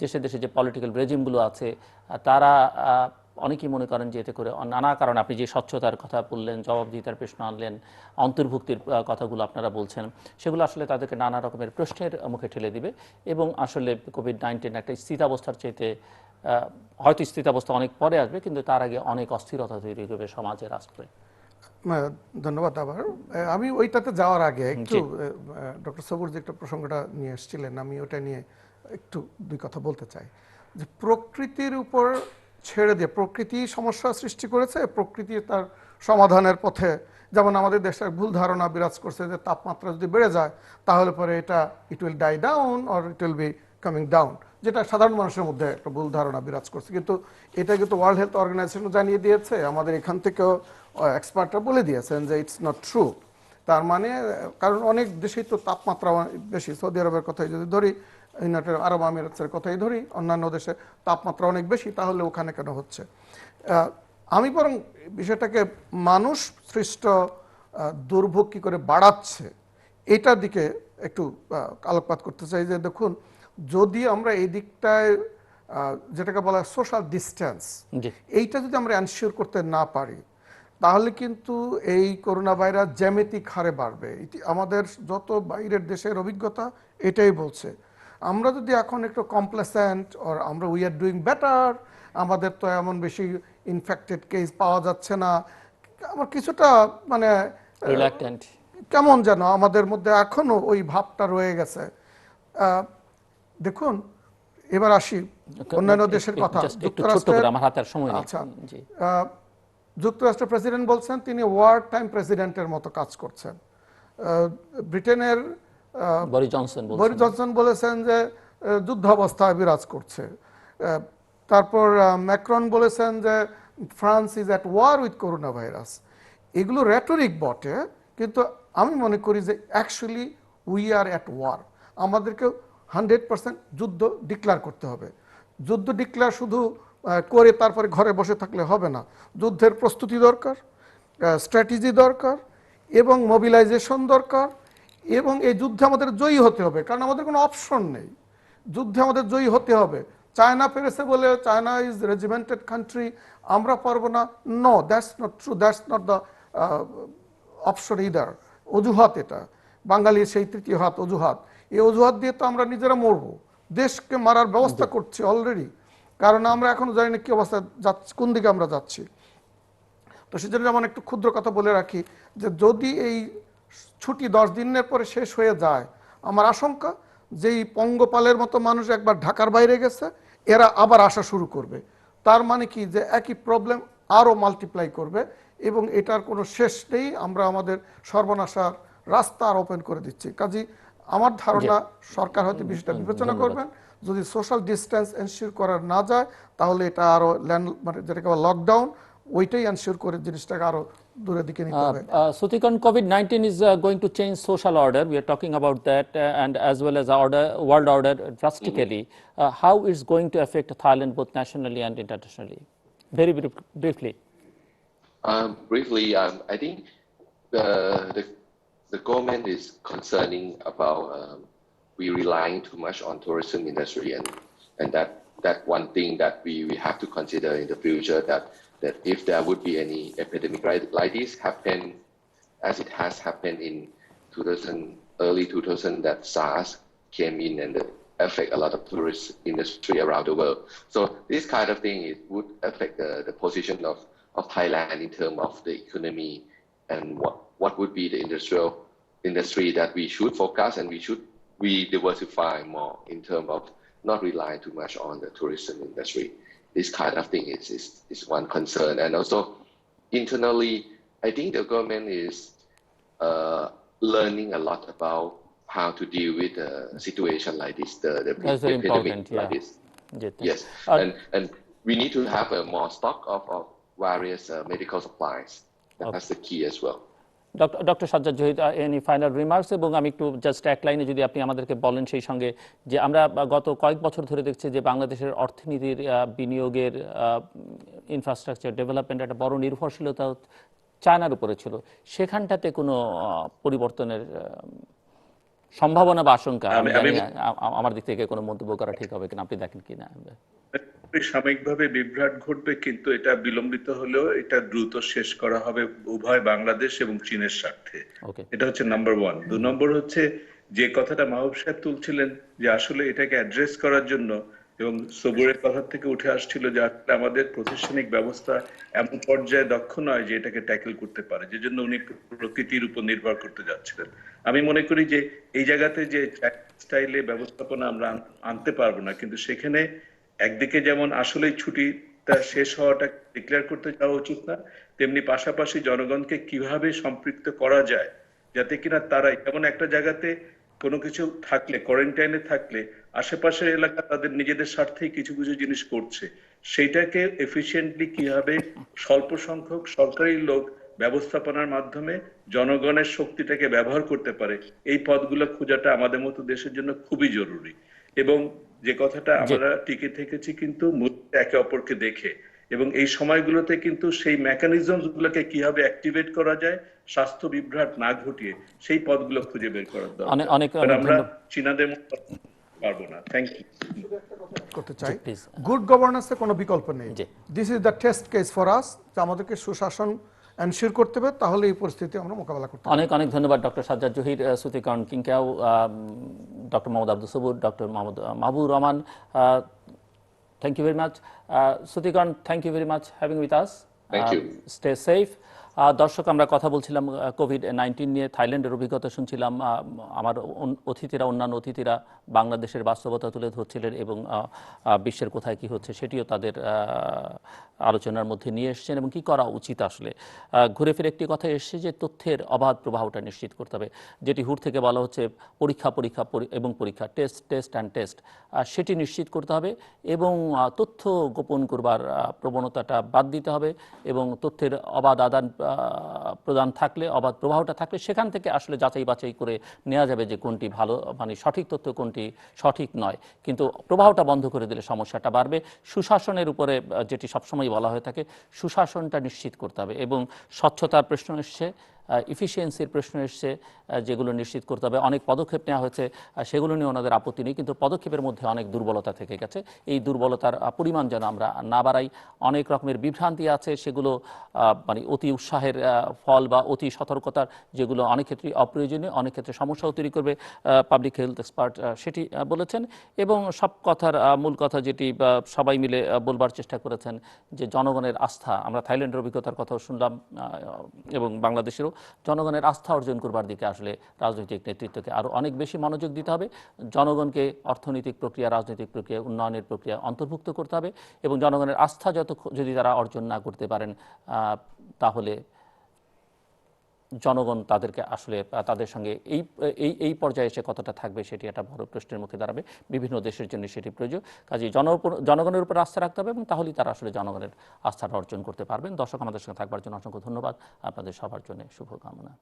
দেশে দেশে যে পলিটিক্যাল রেজিমগুলো আছে তারা অনেকেই মনে করেন যে এতে করে নানা কারণে, আপনি যে স্বচ্ছতার কথা বললেন, জবাবদিহিতার প্রশ্ন আনলেন, অন্তর্ভুক্তির কথাগুলো আপনারা বলছেন, সেগুলো আসলে তাদেরকে নানা রকমের প্রশ্নের মুখে ঠেলে দিবে এবং আসলে কোভিড-19 একটা স্থিতাবস্থার চাইতে হয়তো স্থিতাবস্থা অনেক পরে আসবে, কিন্তু তার আগে অনেক অস্থিরতা তৈরি করবে সমাজে, রাষ্ট্রে। ধন্যবাদ। আবার আমি ওইটাতে যাওয়ার আগে একটু ডক্টর সবুর যে একটা প্রসঙ্গটা নিয়ে এসেছিলেন, আমি ওটা নিয়ে একটু দুই কথা বলতে চাই। যে প্রকৃতির উপর ছেড়ে দিয়ে, প্রকৃতি সমস্যা সৃষ্টি করেছে, প্রকৃতি তার সমাধানের পথে, যেমন আমাদের দেশে ভুল ধারণা বিরাজ করছে যে তাপমাত্রা যদি বেড়ে যায় তাহলে পরে এটা it will die down or it will be coming down, যেটা সাধারণ মানুষের মধ্যে একটা ভুল ধারণা বিরাজ করছে। কিন্তু এটা কিন্তু ওয়ার্ল্ড হেলথ অর্গানাইজেশন জানিয়ে দিয়েছে, আমাদের এখান থেকেও এক্সপার্টরা বলে দিয়েছেন যে ইটস নট ট্রু। তার মানে কারণ অনেক দেশেই তো তাপমাত্রা বেশি, সৌদি আরবের কথাই যদি ধরি, ইউনাইটেড আরব আমিরাতের কথাই ধরি, অন্যান্য দেশে তাপমাত্রা অনেক বেশি, তাহলে ওখানে কেন হচ্ছে? আমি বরং বিষয়টাকে মানুষ সৃষ্ট দুর্ভোগ কী করে বাড়াচ্ছে এটার দিকে একটু আলোকপাত করতে চাই। যে দেখুন, যদি আমরা এই দিকটায় যেটাকে বলা হয় সোশ্যাল ডিস্টেন্স, এইটা যদি আমরা এনশিওর করতে না পারি তাহলে কিন্তু এই করোনা ভাইরাস জ্যামিতিক হারে বাড়বে। আমাদের যত বাইরের দেশের অভিজ্ঞতা এটাই বলছে। আমরা যদি এখন একটু কমপ্লেসেন্ট অর আমরা উই আর ডুইং বেটার, আমাদের তো এমন বেশি ইনফেক্টেড কেস পাওয়া যাচ্ছে না, আমার কিছুটা মানে কেমন যেন আমাদের মধ্যে এখনো ওই ভাবটা রয়ে গেছে। দেখুন, এবার আসি অন্যান্য দেশের কথা। যুক্তরাষ্ট্রের প্রেসিডেন্ট বলছেন তিনি ওয়ার টাইম প্রেসিডেন্টের মতো কাজ করছেন। ব্রিটেনের বরিস জনসন বলেছেন যে যুদ্ধ অবস্থায় বিরাজ করছে। তারপর ম্যাক্রন বলেছেন যে France is at war with coronavirus. এগুলো রেটরিক বটে, কিন্তু আমি মনে করি যে actually we are at war. আমাদেরকে 100% যুদ্ধ ডিক্লেয়ার করতে হবে। যুদ্ধ ডিক্লেয়ার শুধু করে তারপরে ঘরে বসে থাকলে হবে না। যুদ্ধের প্রস্তুতি দরকার, স্ট্র্যাটেজি দরকার এবং মোবিলাইজেশন দরকার, এবং এই যুদ্ধে আমাদের জয়ী হতে হবে, কারণ আমাদের কোনো অপশন নেই। যুদ্ধে আমাদের জয়ী হতে হবে। চায়না পেরেছে বলে চায়না ইজ রেজিমেন্টেড কান্ট্রি, আমরা পারবো না, no, that's not true, that's not the option either. অজুহাত এটা, বাঙালির সেই তৃতীয় হাত অজুহাত। এই অজুহাত দিয়ে তো আমরা নিজেরা মরবো, দেশকে মারার ব্যবস্থা করছি অলরেডি, কারণ আমরা এখনো জানি না কি অবস্থা যাচ্ছি, কোন দিকে আমরা যাচ্ছি। তো সেজন্য যেমন একটু ক্ষুদ্র কথা বলে রাখি যে যদি এই ছুটি 10 দিনের পরে শেষ হয়ে যায়, আমার আশঙ্কা যেই পঙ্গপালের মতো মানুষ একবার ঢাকার বাইরে গেছে এরা আবার আসা শুরু করবে। তার মানে কি যে একই প্রবলেম আরও মাল্টিপ্লাই করবে এবং এটার কোনো শেষ নেই। আমরা আমাদের সর্বনাশার রাস্তা আর ওপেন করে দিচ্ছি। কাজী আমার ধারণা সরকার হয়তো বিষয়টা বিবেচনা করবেন। যদি সোশ্যাল ডিস্টেন্স এনশিওর করা না যায় তাহলে এটা আরও মানে যেটাকে লকডাউন, ওইটাই এনশিওর করে জিনিসটাকে আরও দূরের দিকে নিতে হবে। Suthikorn, COVID-19 is going to change social order. We are talking about that, and as well as world order drastically. How it's going to affect Thailand both nationally and internationally? Very briefly. Briefly, I think the government is concerning about we relying too much on tourism industry, and that one thing that we have to consider in the future, that if there would be any epidemic like this happen, as it has happened in early 2000, that SARS came in and affect a lot of tourist industry around the world. So this kind of thing, it would affect the position of Thailand in terms of the economy, and what would be the industry that we should focus, and we diversify more in terms of not relying too much on the tourism industry. This kind of thing is one concern. And also internally, I think the government is learning a lot about how to deal with a situation like this, the epidemic like this. Yes, and we need to have a more stock of various medical supplies. That's the key as well. Doctor Sajjad Zahir, any final remarks? এবং আমি একটু just এক লাইনে যদি আপনি আমাদেরকে বলেন সেই সঙ্গে যে আমরা গত কয়েক বছর ধরে দেখছি যে বাংলাদেশের অর্থনীতির বিনিয়োগের ইনফ্রাস্ট্রাকচার ডেভেলপমেন্ট একটা বড় নির্ভরশীলতা চায়নার উপরে ছিল, সেখানটাতে কোনো পরিবর্তনের সম্ভাবনা বা আশঙ্কা, আমি জানি না আমার দিক থেকে কোনো মন্তব্য করা ঠিক হবে কিনা, আপনি দেখেন কিনা? সাময়িকভাবে বিভ্রাট ঘটবে, কিন্তু এটা বিলম্বিত হলেও এটা দ্রুত শেষ করা হবে উভয় বাংলাদেশ এবং চীনের স্বার্থে। এটা হচ্ছে নাম্বার ওয়ান। 2 নম্বর হচ্ছে যে কথাটা মাহবুব সাহেব তুলছিলেন যে আসলে এটাকে অ্যাড্রেস করার জন্য, এবং সবুরের কথা থেকে উঠে আসছিল যে আসলে আমাদের প্রশাসনিক ব্যবস্থা এমন পর্যায়ে দক্ষ নয় যে এটাকে ট্যাকেল করতে পারে, যে জন্য উনি প্রকৃতির উপর নির্ভর করতে যাচ্ছিলেন। আমি মনে করি যে এই জায়গাতে যে স্টাইলে ব্যবস্থাপনা আমরা আনতে পারবো না, কিন্তু সেখানে একদিকে যেমন আসলেই ছুটিটা শেষ হওয়াটা ডিক্লেয়ার করতে যাওয়া উচিত না, তেমনি পাশাপাশি জনগণকে কিভাবে সম্পৃক্ত করা যায় যাতে কিনা তারা এমন একটা জায়গাতে কোনো কিছু থাকলে, কোয়ারেন্টাইনে থাকলে আশেপাশের এলাকা তাদের নিজেদের স্বার্থেই কিছু কিছু জিনিস করছে, সেইটাকে এফিশিয়েন্টলি কিভাবে স্বল্প সংখ্যক সরকারি লোক ব্যবস্থাপনার মাধ্যমে জনগণের শক্তিটাকে ব্যবহার করতে পারে, এই পথগুলো খোঁজাটা আমাদের মতো দেশের জন্য খুবই জরুরি। এবং যে কথাটা আমরা টিকে থেকেছি কিন্তু একে অপরকে দেখে, এবং এই সময়গুলোতে কিন্তু সেই মেকানিজম গুলোকে কিভাবে অ্যাক্টিভেট করা যায় স্বাস্থ্য বিভ্রাট না ঘটিয়ে, সেই পথগুলো খুঁজে বের করার দরকার। আমরা চীনাদের মতো পারবো না। Thank you. করতে চাই, গুড গভর্নেন্সের কোনো বিকল্প নেই। This is the test case for us, যে আমাদেরকে সুশাসন এনশিওর করতে হবে, তাহলে এই পরিস্থিতি আমরা মোকাবেলা করতে পারব। অনেক অনেক ধন্যবাদ doctor Sajjad Zahir, Suthikorn Kingkao, doctor Mohammad Abdus Sabur, doctor Mahbubur Rahman. Thank you very much. Suthikorn, thank you very much having with us. Thank you. Stay safe. দর্শক, আমরা কথা বলছিলাম কোভিড-19 নিয়ে, থাইল্যান্ডের অভিজ্ঞতা শুনছিলাম। আমার অন্যান্য অতিথিরা বাংলাদেশের বাস্তবতা তুলে ধরছিলেন এবং বিশ্বের কোথায় কি হচ্ছে সেটিও তাদের আলোচনার মধ্যে নিয়ে এসেছেন এবং কি করা উচিত আসলে। ঘুরে ফিরে একটি কথা এসছে যে তথ্যের অবাধ প্রবাহটা নিশ্চিত করতে হবে, যেটি হুর থেকে বলা হচ্ছে পরীক্ষা এবং পরীক্ষা, টেস্ট অ্যান্ড টেস্ট, সেটি নিশ্চিত করতে হবে এবং তথ্য গোপন করবার প্রবণতাটা বাদ দিতে হবে এবং তথ্যের অবাধ আদান প্রদান থাকলে, অবাধ প্রবাহটা থাকলে সেখান থেকে আসলে যাচাই বাছাই করে নেওয়া যাবে যে কোনটি ভালো, মানে সঠিক তথ্য কোনটি সঠিক নয়। কিন্তু প্রবাহটা বন্ধ করে দিলে সমস্যাটা বাড়বে। সুশাসনের উপরে যেটি সবসময় বলা হয়ে থাকে, সুশাসনটা নিশ্চিত করতে হবে এবং স্বচ্ছতার প্রশ্ন এসছে, ইফিসিয়েন্সির প্রশ্ন এসছে, যেগুলো নিশ্চিত করতে হবে। অনেক পদক্ষেপ নেওয়া হয়েছে, সেগুলো নিয়ে ওনাদের আপত্তি নেই, কিন্তু পদক্ষেপের মধ্যে অনেক দুর্বলতা থেকে গেছে। এই দুর্বলতার পরিমাণ যেন আমরা না বাড়াই। অনেক রকমের বিভ্রান্তি আছে, সেগুলো মানে অতি উৎসাহের ফল বা অতি সতর্কতার, যেগুলো অনেক ক্ষেত্রেই অপ্রয়োজনীয়, অনেক ক্ষেত্রে সমস্যাও তৈরি করবে, পাবলিক হেলথ এক্সপার্ট সেটি বলেছেন। এবং সব কথার মূল কথা যেটি সবাই মিলে বলবার চেষ্টা করেছেন, যে জনগণের আস্থা, আমরা থাইল্যান্ডের অভিজ্ঞতার কথাও শুনলাম এবং বাংলাদেশেরও, জনগণের আস্থা অর্জন করবার দিকে আসলে রাজনৈতিক নেতৃত্বকে আরও অনেক বেশি মনোযোগ দিতে হবে। জনগণকে অর্থনৈতিক প্রক্রিয়া, রাজনৈতিক প্রক্রিয়া, উন্নয়নের প্রক্রিয়া অন্তর্ভুক্ত করতে হবে এবং জনগণের আস্থা যদি তারা অর্জন না করতে পারেন, তাহলে জনগণ তাদেরকে আসলে তাদের সঙ্গে এই পর্যায়ে এসে কতটা থাকবে সেটি একটা বড় প্রশ্নের মুখে দাঁড়াবে। বিভিন্ন দেশের জন্য সেটি প্রয়োজন। কাজেই জনগণের উপর আস্থা রাখতে হবে এবং তাহলেই তারা আসলে জনগণের আস্থাটা অর্জন করতে পারবেন। দর্শক, আমাদের সঙ্গে থাকবার জন্য অসংখ্য ধন্যবাদ। আপনাদের সবার জন্য শুভকামনা।